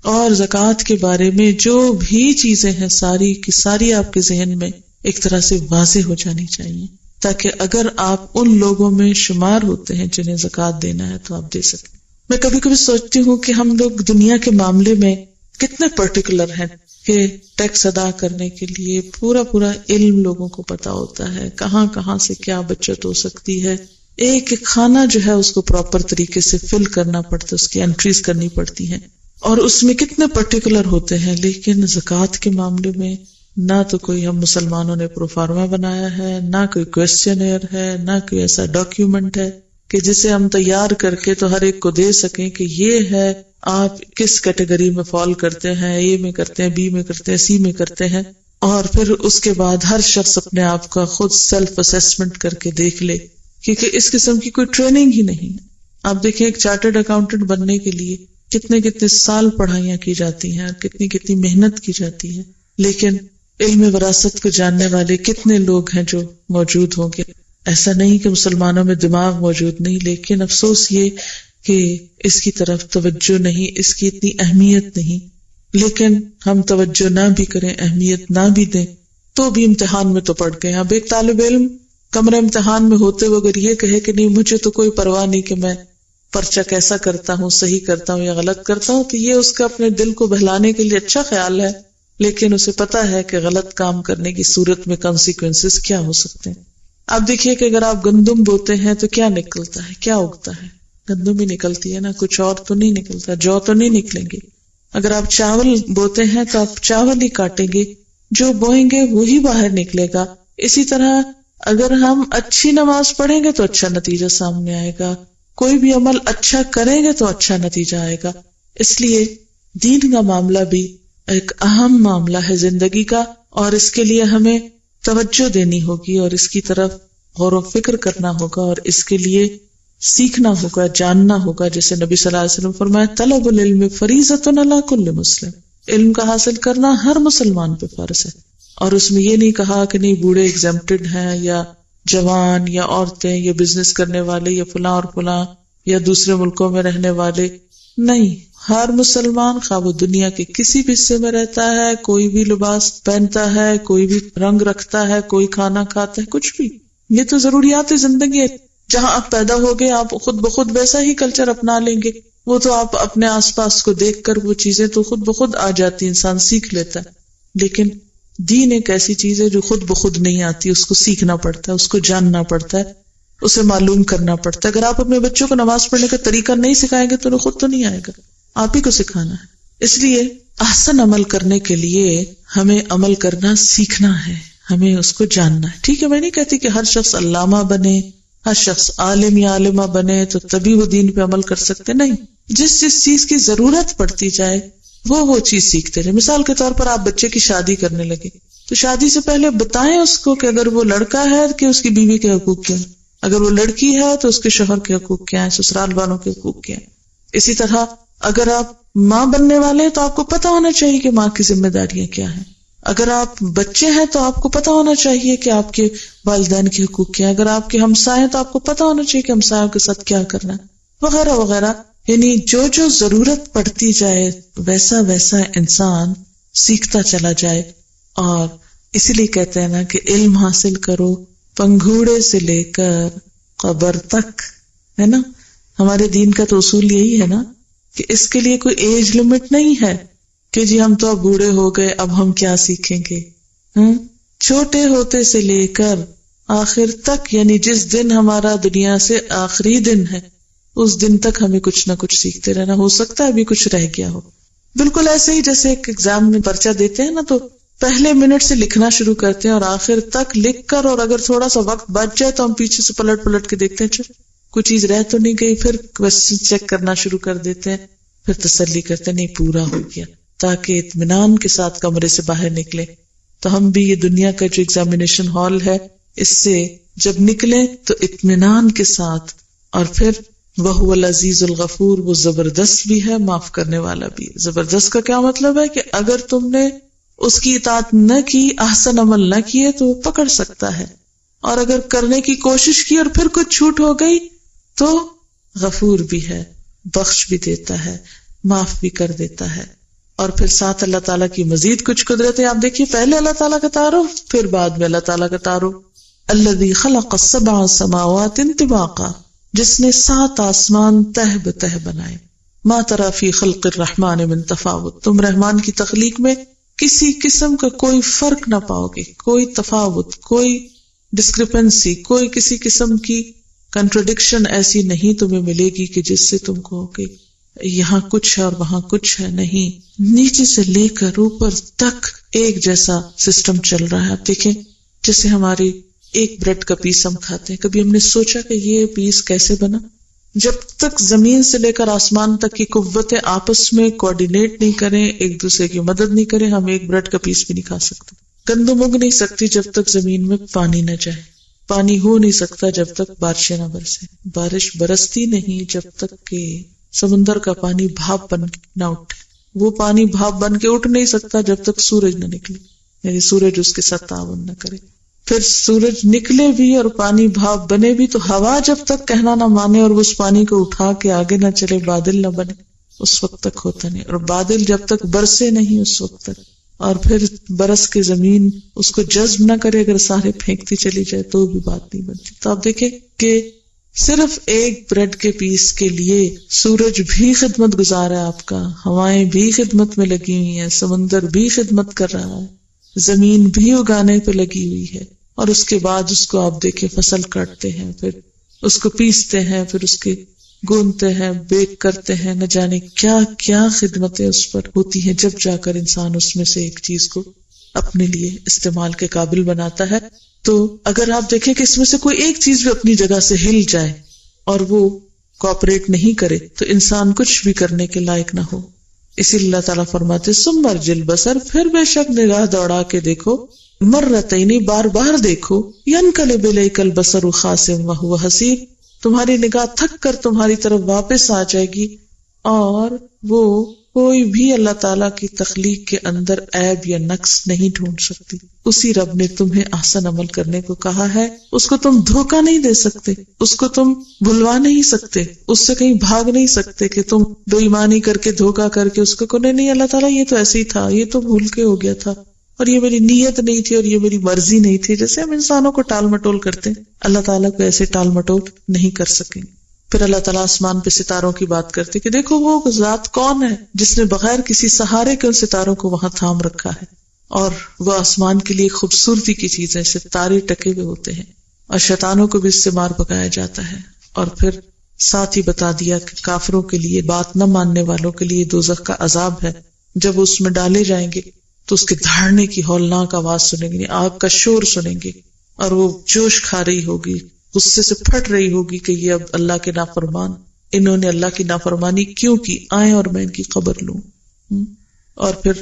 اور زکوٰۃ کے بارے میں جو بھی چیزیں ہیں ساری کی ساری آپ کے ذہن میں ایک طرح سے واضح ہو جانی چاہیے، تاکہ اگر آپ ان لوگوں میں شمار ہوتے ہیں جنہیں زکوٰۃ دینا ہے تو آپ دے سکیں. میں کبھی کبھی سوچتی ہوں کہ ہم لوگ دنیا کے معاملے میں کتنے پرٹیکولر ہیں کہ ٹیکس ادا کرنے کے لیے پورا علم لوگوں کو پتا ہوتا ہے، کہاں سے کیا بچت ہو سکتی ہے. ایک ایک کھانا جو ہے اس کو پراپر طریقے سے فل کرنا پڑتا ہے، اس کی انٹریز کرنی پڑتی ہیں اور اس میں کتنے پرٹیکولر ہوتے ہیں. لیکن زکوٰۃ کے معاملے میں نہ تو کوئی ہم مسلمانوں نے پروفارما بنایا ہے، نہ کوئی کویسچنئر ہے، نہ کوئی ایسا ڈاکیومنٹ ہے کہ جسے ہم تیار کر کے تو ہر ایک کو دے سکیں کہ یہ ہے آپ کس کیٹیگری میں فال کرتے ہیں، اے میں کرتے ہیں، بی میں کرتے ہیں، سی میں کرتے ہیں. اور پھر اس کے بعد ہر شخص اپنے آپ کا خود سیلف اسیسمنٹ کر کے دیکھ لے، کیونکہ اس قسم کی کوئی ٹریننگ ہی نہیں ہے. آپ دیکھیں ایک چارٹرڈ اکاؤنٹنٹ بننے کے لیے کتنے سال پڑھائیاں کی جاتی ہیں اور کتنی محنت کی جاتی ہے، لیکن علم وراثت کو جاننے والے کتنے لوگ ہیں جو موجود ہوں گے. ایسا نہیں کہ مسلمانوں میں دماغ موجود نہیں، لیکن افسوس یہ کہ اس کی طرف توجہ نہیں، اس کی اتنی اہمیت نہیں. لیکن ہم توجہ نہ بھی کریں، اہمیت نہ بھی دیں تو بھی امتحان میں تو پڑ گئے. اب ایک طالب علم کمرہ امتحان میں ہوتے ہوئے اگر یہ کہے کہ نہیں مجھے تو کوئی پرواہ نہیں کہ میں پرچہ کیسا کرتا ہوں، صحیح کرتا ہوں یا غلط کرتا ہوں، تو یہ اس کا اپنے دل کو بہلانے کے لیے اچھا خیال ہے، لیکن اسے پتا ہے کہ غلط کام کرنے کی صورت میں کانسیکوینسز کیا ہو سکتے ہیں. آپ دیکھیے کہ اگر آپ گندم بوتے ہیں تو کیا نکلتا ہے، کیا اگتا ہے؟ گندم ہی نکلتی ہے نا، کچھ اور تو نہیں نکلتا، جو تو نہیں نکلیں گے. اگر آپ چاول بوتے ہیں تو آپ چاول ہی کاٹیں گے، جو بوئیں گے وہی باہر نکلے گا. اسی طرح اگر ہم اچھی نماز پڑھیں گے تو اچھا نتیجہ سامنے آئے گا، کوئی بھی عمل اچھا کریں گے تو اچھا نتیجہ آئے گا. اس لیے دین کا معاملہ بھی ایک اہم معاملہ ہے زندگی کا، اور اس کے لیے ہمیں توجہ دینی ہوگی اور اس کی طرف غور و فکر کرنا ہوگا اور اس کے لیے سیکھنا ہوگا، جاننا ہوگا. جیسے نبی صلی اللہ علیہ وسلم فرمایا طلب العلم فریضۃ علی کل مسلم، علم کا حاصل کرنا ہر مسلمان پہ فرض ہے. اور اس میں یہ نہیں کہا کہ نہیں بوڑھے ایگزمپٹڈ ہیں یا جوان یا عورتیں یا بزنس کرنے والے یا فلاں اور فلاں یا دوسرے ملکوں میں رہنے والے. نہیں، ہر مسلمان خواہ وہ دنیا کے کسی بھی حصے میں رہتا ہے، کوئی بھی لباس پہنتا ہے، کوئی بھی رنگ رکھتا ہے، کوئی کھانا کھاتا ہے، کچھ بھی، یہ تو ضروریات زندگی ہے. جہاں آپ پیدا ہوگے آپ خود بخود ویسا ہی کلچر اپنا لیں گے. وہ تو آپ اپنے آس پاس کو دیکھ کر وہ چیزیں تو خود بخود آ جاتی، انسان سیکھ لیتا ہے. لیکن دین ایک ایسی چیز ہے جو خود بخود نہیں آتی، اس کو سیکھنا پڑتا ہے، اس کو جاننا پڑتا ہے، اسے معلوم کرنا پڑتا ہے. اگر آپ اپنے بچوں کو نماز پڑھنے کا طریقہ نہیں سکھائیں گے تو انہیں خود تو نہیں آئے گا، آپ ہی کو سکھانا ہے. اس لیے احسن عمل کرنے کے لیے ہمیں عمل کرنا سیکھنا ہے، ہمیں اس کو جاننا ہے. ٹھیک ہے، میں نہیں کہتی کہ ہر شخص علامہ بنے، ہر شخص عالم یا عالمہ بنے تو تبھی وہ دین پہ عمل کر سکتے، نہیں. جس چیز کی ضرورت پڑتی جائے وہ چیز سیکھتے رہے. مثال کے طور پر آپ بچے کی شادی کرنے لگے تو شادی سے پہلے بتائیں اس کو کہ اگر وہ لڑکا ہے کہ اس کی بیوی کے حقوق کیا ہیں، اگر وہ لڑکی ہے تو اس کے شوہر کے حقوق کیا ہیں، سسرال والوں کے حقوق کیا ہیں. اسی طرح اگر آپ ماں بننے والے ہیں تو آپ کو پتا ہونا چاہیے کہ ماں کی ذمہ داریاں کیا ہیں. اگر آپ بچے ہیں تو آپ کو پتا ہونا چاہیے کہ آپ کے والدین کے حقوق کیا ہیں. اگر آپ کے ہمسائے ہیں تو آپ کو پتا ہونا چاہیے کہ ہمسایوں کے ساتھ کیا کرنا ہے، وغیرہ وغیرہ. یعنی جو ضرورت پڑتی جائے ویسا ویسا انسان سیکھتا چلا جائے. اور اسی لیے کہتے ہیں نا کہ علم حاصل کرو پنگھوڑے سے لے کر قبر تک، ہے نا. ہمارے دین کا تو اصول یہی ہے نا کہ اس کے لیے کوئی ایج لمٹ نہیں ہے کہ جی ہم تو اب بوڑھے ہو گئے اب ہم کیا سیکھیں گے. چھوٹے ہوتے سے لے کر آخر تک، یعنی جس دن ہمارا دنیا سے آخری دن ہے اس دن تک ہمیں کچھ نہ کچھ سیکھتے رہنا. ہو سکتا ہے ابھی کچھ رہ گیا ہو. بالکل ایسے ہی جیسے ایک ایگزام میں پرچہ دیتے ہیں نا تو پہلے منٹ سے لکھنا شروع کرتے ہیں اور آخر تک لکھ کر، اور اگر تھوڑا سا وقت بچ جائے تو ہم پیچھے سے پلٹ پلٹ کے دیکھتے ہیں کوئی چیز رہ تو نہیں گئی، پھر کوسچن چیک کرنا شروع کر دیتے ہیں، پھر تسلی کرتے ہیں نہیں پورا ہو گیا، تاکہ اطمینان کے ساتھ کمرے سے باہر نکلے. تو ہم بھی یہ دنیا کا جو ایگزامینیشن ہال ہے اس سے جب نکلیں تو اطمینان کے ساتھ. اور پھر وَهُوَ الْعَزِيزُ الْغَفُورُ، وہ زبردست بھی ہے معاف کرنے والا بھی ہے. زبردست کا کیا مطلب ہے کہ اگر تم نے اس کی اطاعت نہ کی، احسن عمل نہ کیے تو وہ پکڑ سکتا ہے، اور اگر کرنے کی کوشش کی اور پھر کچھ چھوٹ ہو گئی تو غفور بھی ہے، بخش بھی دیتا ہے، معاف بھی کر دیتا ہے. اور پھر ساتھ اللہ تعالیٰ کی مزید کچھ قدرتیں آپ دیکھیے. پہلے اللہ تعالیٰ کا تعارف، پھر بعد میں اللہ تعالیٰ کا تعارف. الذی خلق السبع سماوات طباقا، جس نے 7 آسمان تہ بتہ بنائے. ما تری فی خلق الرحمن من تفاوت، تم رحمان کی تخلیق میں کسی قسم کا کوئی فرق نہ پاؤ گے، کوئی تفاوت، کوئی ڈسکرپنسی، کوئی کسی قسم کی کنٹرڈکشن ایسی نہیں تمہیں ملے گی کہ جس سے تم کہو کہ یہاں کچھ ہے اور وہاں کچھ ہے. نہیں، نیچے سے لے کر اوپر تک ایک جیسا سسٹم چل رہا ہے. آپ دیکھیں جیسے ہماری ایک بریڈ کا پیس ہم کھاتے ہیں، کبھی ہم نے سوچا کہ یہ پیس کیسے بنا؟ جب تک زمین سے لے کر آسمان تک کی قوتیں آپس میں کوآرڈینیٹ نہیں کریں، ایک دوسرے کی مدد نہیں کریں، ہم ایک بریڈ کا پیس بھی نہیں کھا سکتے. گندم اگ نہیں سکتی جب تک زمین میں پانی نہ جائے، پانی ہو نہیں سکتا جب تک بارشیں نہ برسیں، بارش برستی نہیں جب تک کہ سمندر کا پانی بھاپ بن کے نہ اٹھے، وہ پانی بھاپ بن کے اٹھ نہیں سکتا جب تک سورج نہ نکلے، یعنی سورج اس کے ساتھ تعاون نہ کرے. پھر سورج نکلے بھی اور پانی بھاپ بنے بھی تو ہوا جب تک کہنا نہ مانے اور اس پانی کو اٹھا کے آگے نہ چلے، بادل نہ بنے، اس وقت تک ہوتا نہیں. اور بادل جب تک برسے نہیں اس وقت تک، اور پھر برس کے زمین اس کو جذب نہ کرے، اگر سارے پھینکتی چلی جائے تو بھی بات نہیں بنتی. تو آپ دیکھیں کہ صرف ایک بریڈ کے پیس کے لیے سورج بھی خدمت گزار ہے آپ کا، ہوائیں بھی خدمت میں لگی ہوئی ہیں، سمندر بھی خدمت کر رہا ہے، زمین بھی اگانے پہ لگی ہوئی ہے. اور اس کے بعد اس کو آپ دیکھیں فصل کاٹتے ہیں، پھر اس کو پیستے ہیں، پھر اس کے گونتے ہیں، بیک کرتے ہیں، نہ جانے کیا کیا خدمتیں اس پر ہوتی ہیں، جب جا کر انسان اس میں سے ایک چیز کو اپنے لیے استعمال کے قابل بناتا ہے. تو اگر آپ دیکھیں کہ اس میں سے کوئی ایک چیز بھی اپنی جگہ سے ہل جائے اور وہ کوآپریٹ نہیں کرے تو انسان کچھ بھی کرنے کے لائق نہ ہو. اسی لیے اللہ تعالیٰ فرماتے ثم ارجع البصر، پھر بے شک نگاہ دوڑا کے دیکھو، مرتین، بار بار دیکھو، ینقلب الیک البصر خاسئا وہو حسیر، تمہاری نگاہ تھک کر تمہاری طرف واپس آ جائے گی اور وہ کوئی بھی اللہ تعالیٰ کی تخلیق کے اندر عیب یا نقص نہیں ڈھونڈ سکتی. اسی رب نے تمہیں احسن عمل کرنے کو کہا ہے، اس کو تم دھوکہ نہیں دے سکتے، اس کو تم بھلوا نہیں سکتے، اس سے کہیں بھاگ نہیں سکتے کہ تم بے ایمانی کر کے دھوکہ کر کے اس کو نہیں اللہ تعالیٰ یہ تو ایسے ہی تھا، یہ تو بھول کے ہو گیا تھا، اور یہ میری نیت نہیں تھی، اور یہ میری مرضی نہیں تھی. جیسے ہم انسانوں کو ٹال مٹول کرتے ہیں، اللہ تعالیٰ کو ایسے ٹال مٹول نہیں کر سکیں. پھر اللہ تعالیٰ آسمان پہ ستاروں کی بات کرتے کہ دیکھو وہ ذات کون ہے جس نے بغیر کسی سہارے کے ان ستاروں کو وہاں تھام رکھا ہے. اور وہ آسمان کے لیے خوبصورتی کی چیز ہے، اسے تارے ٹکے ہوئے ہوتے ہیں، اور شیطانوں کو بھی اس سے مار پکایا جاتا ہے۔ اور پھر ساتھ ہی بتا دیا کہ کافروں کے لیے، بات نہ ماننے والوں کے لیے دوزخ کا عذاب ہے، جب اس میں ڈالے جائیں گے تو اس کے دھاڑنے کی ہولناک آواز سنیں گے، آگ کا شور سنیں گے، اور وہ جوش کھا رہی ہوگی، غصے سے پھٹ رہی ہوگی کہ یہ اب اللہ کے نافرمان، انہوں نے اللہ کی نافرمانی کیوں کی، آئیں اور میں ان کی خبر لوں۔ اور پھر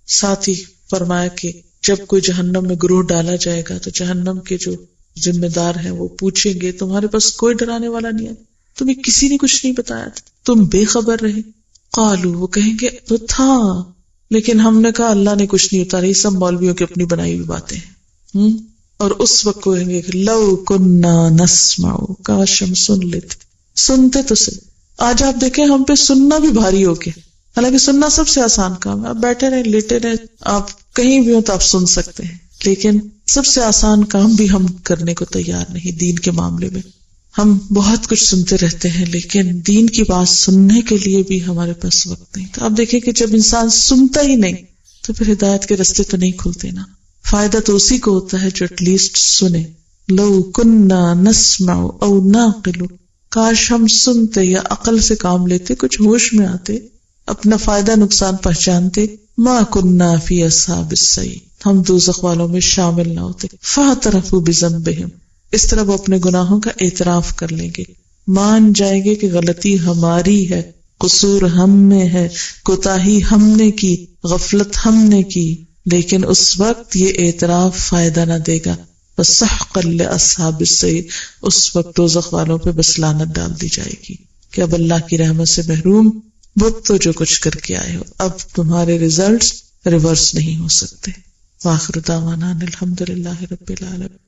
ساتھ ہی فرمایا کہ جب کوئی جہنم میں گروہ ڈالا جائے گا تو جہنم کے جو ذمہ دار ہیں وہ پوچھیں گے تمہارے پاس کوئی ڈرانے والا نہیں ہے، تمہیں کسی نے کچھ نہیں بتایا تھا، تم بے خبر رہے؟ قالوا، وہ کہیں گے تو تھا، لیکن ہم نے کہا اللہ نے کچھ نہیں اتارا، یہ سب مولویوں کی اپنی بنائی ہوئی باتیں ہیں۔ اور اس وقت کہیں گے لو کننا نسمع، کاش ہم سن لیتے، سنتے تو صحیح۔ آج آپ دیکھیں ہم پہ سننا بھی بھاری ہو گیا، حالانکہ سننا سب سے آسان کام ہے، آپ بیٹھے رہیں لیٹے رہیں، آپ کہیں بھی ہو تو آپ سن سکتے ہیں، لیکن سب سے آسان کام بھی ہم کرنے کو تیار نہیں۔ دین کے معاملے میں ہم بہت کچھ سنتے رہتے ہیں، لیکن دین کی بات سننے کے لیے بھی ہمارے پاس وقت نہیں۔ تو آپ دیکھیں کہ جب انسان سنتا ہی نہیں تو پھر ہدایت کے راستے تو نہیں کھلتے نا۔ فائدہ تو اسی کو ہوتا ہے جو ایٹ لیسٹ سنے۔ لو کننا نسمع او نعقل، کاش ہم سنتے یا عقل سے کام لیتے، کچھ ہوش میں آتے، اپنا فائدہ نقصان پہچانتے، ما کننا فی اصحاب السعیر، ہم دوزخ والوں میں شامل نہ ہوتے۔ فاعترفوا بذنبہم، اس طرح وہ اپنے گناہوں کا اعتراف کر لیں گے، مان جائیں گے کہ غلطی ہماری ہے، قصور ہم میں ہے، کوتاہی ہم نے کی، غفلت ہم نے کی، لیکن اس وقت یہ اعتراف فائدہ نہ دے گا۔ فسحقا لاصحاب السعیر، اس وقت دوزخ والوں پہ بس لعنت ڈال دی جائے گی کہ اب اللہ کی رحمت سے محروم، وہ تو جو کچھ کر کے آئے ہو، اب تمہارے ریزلٹس ریورس نہیں ہو سکتے۔ وآخر دعوانا الحمدللہ رب العالمین۔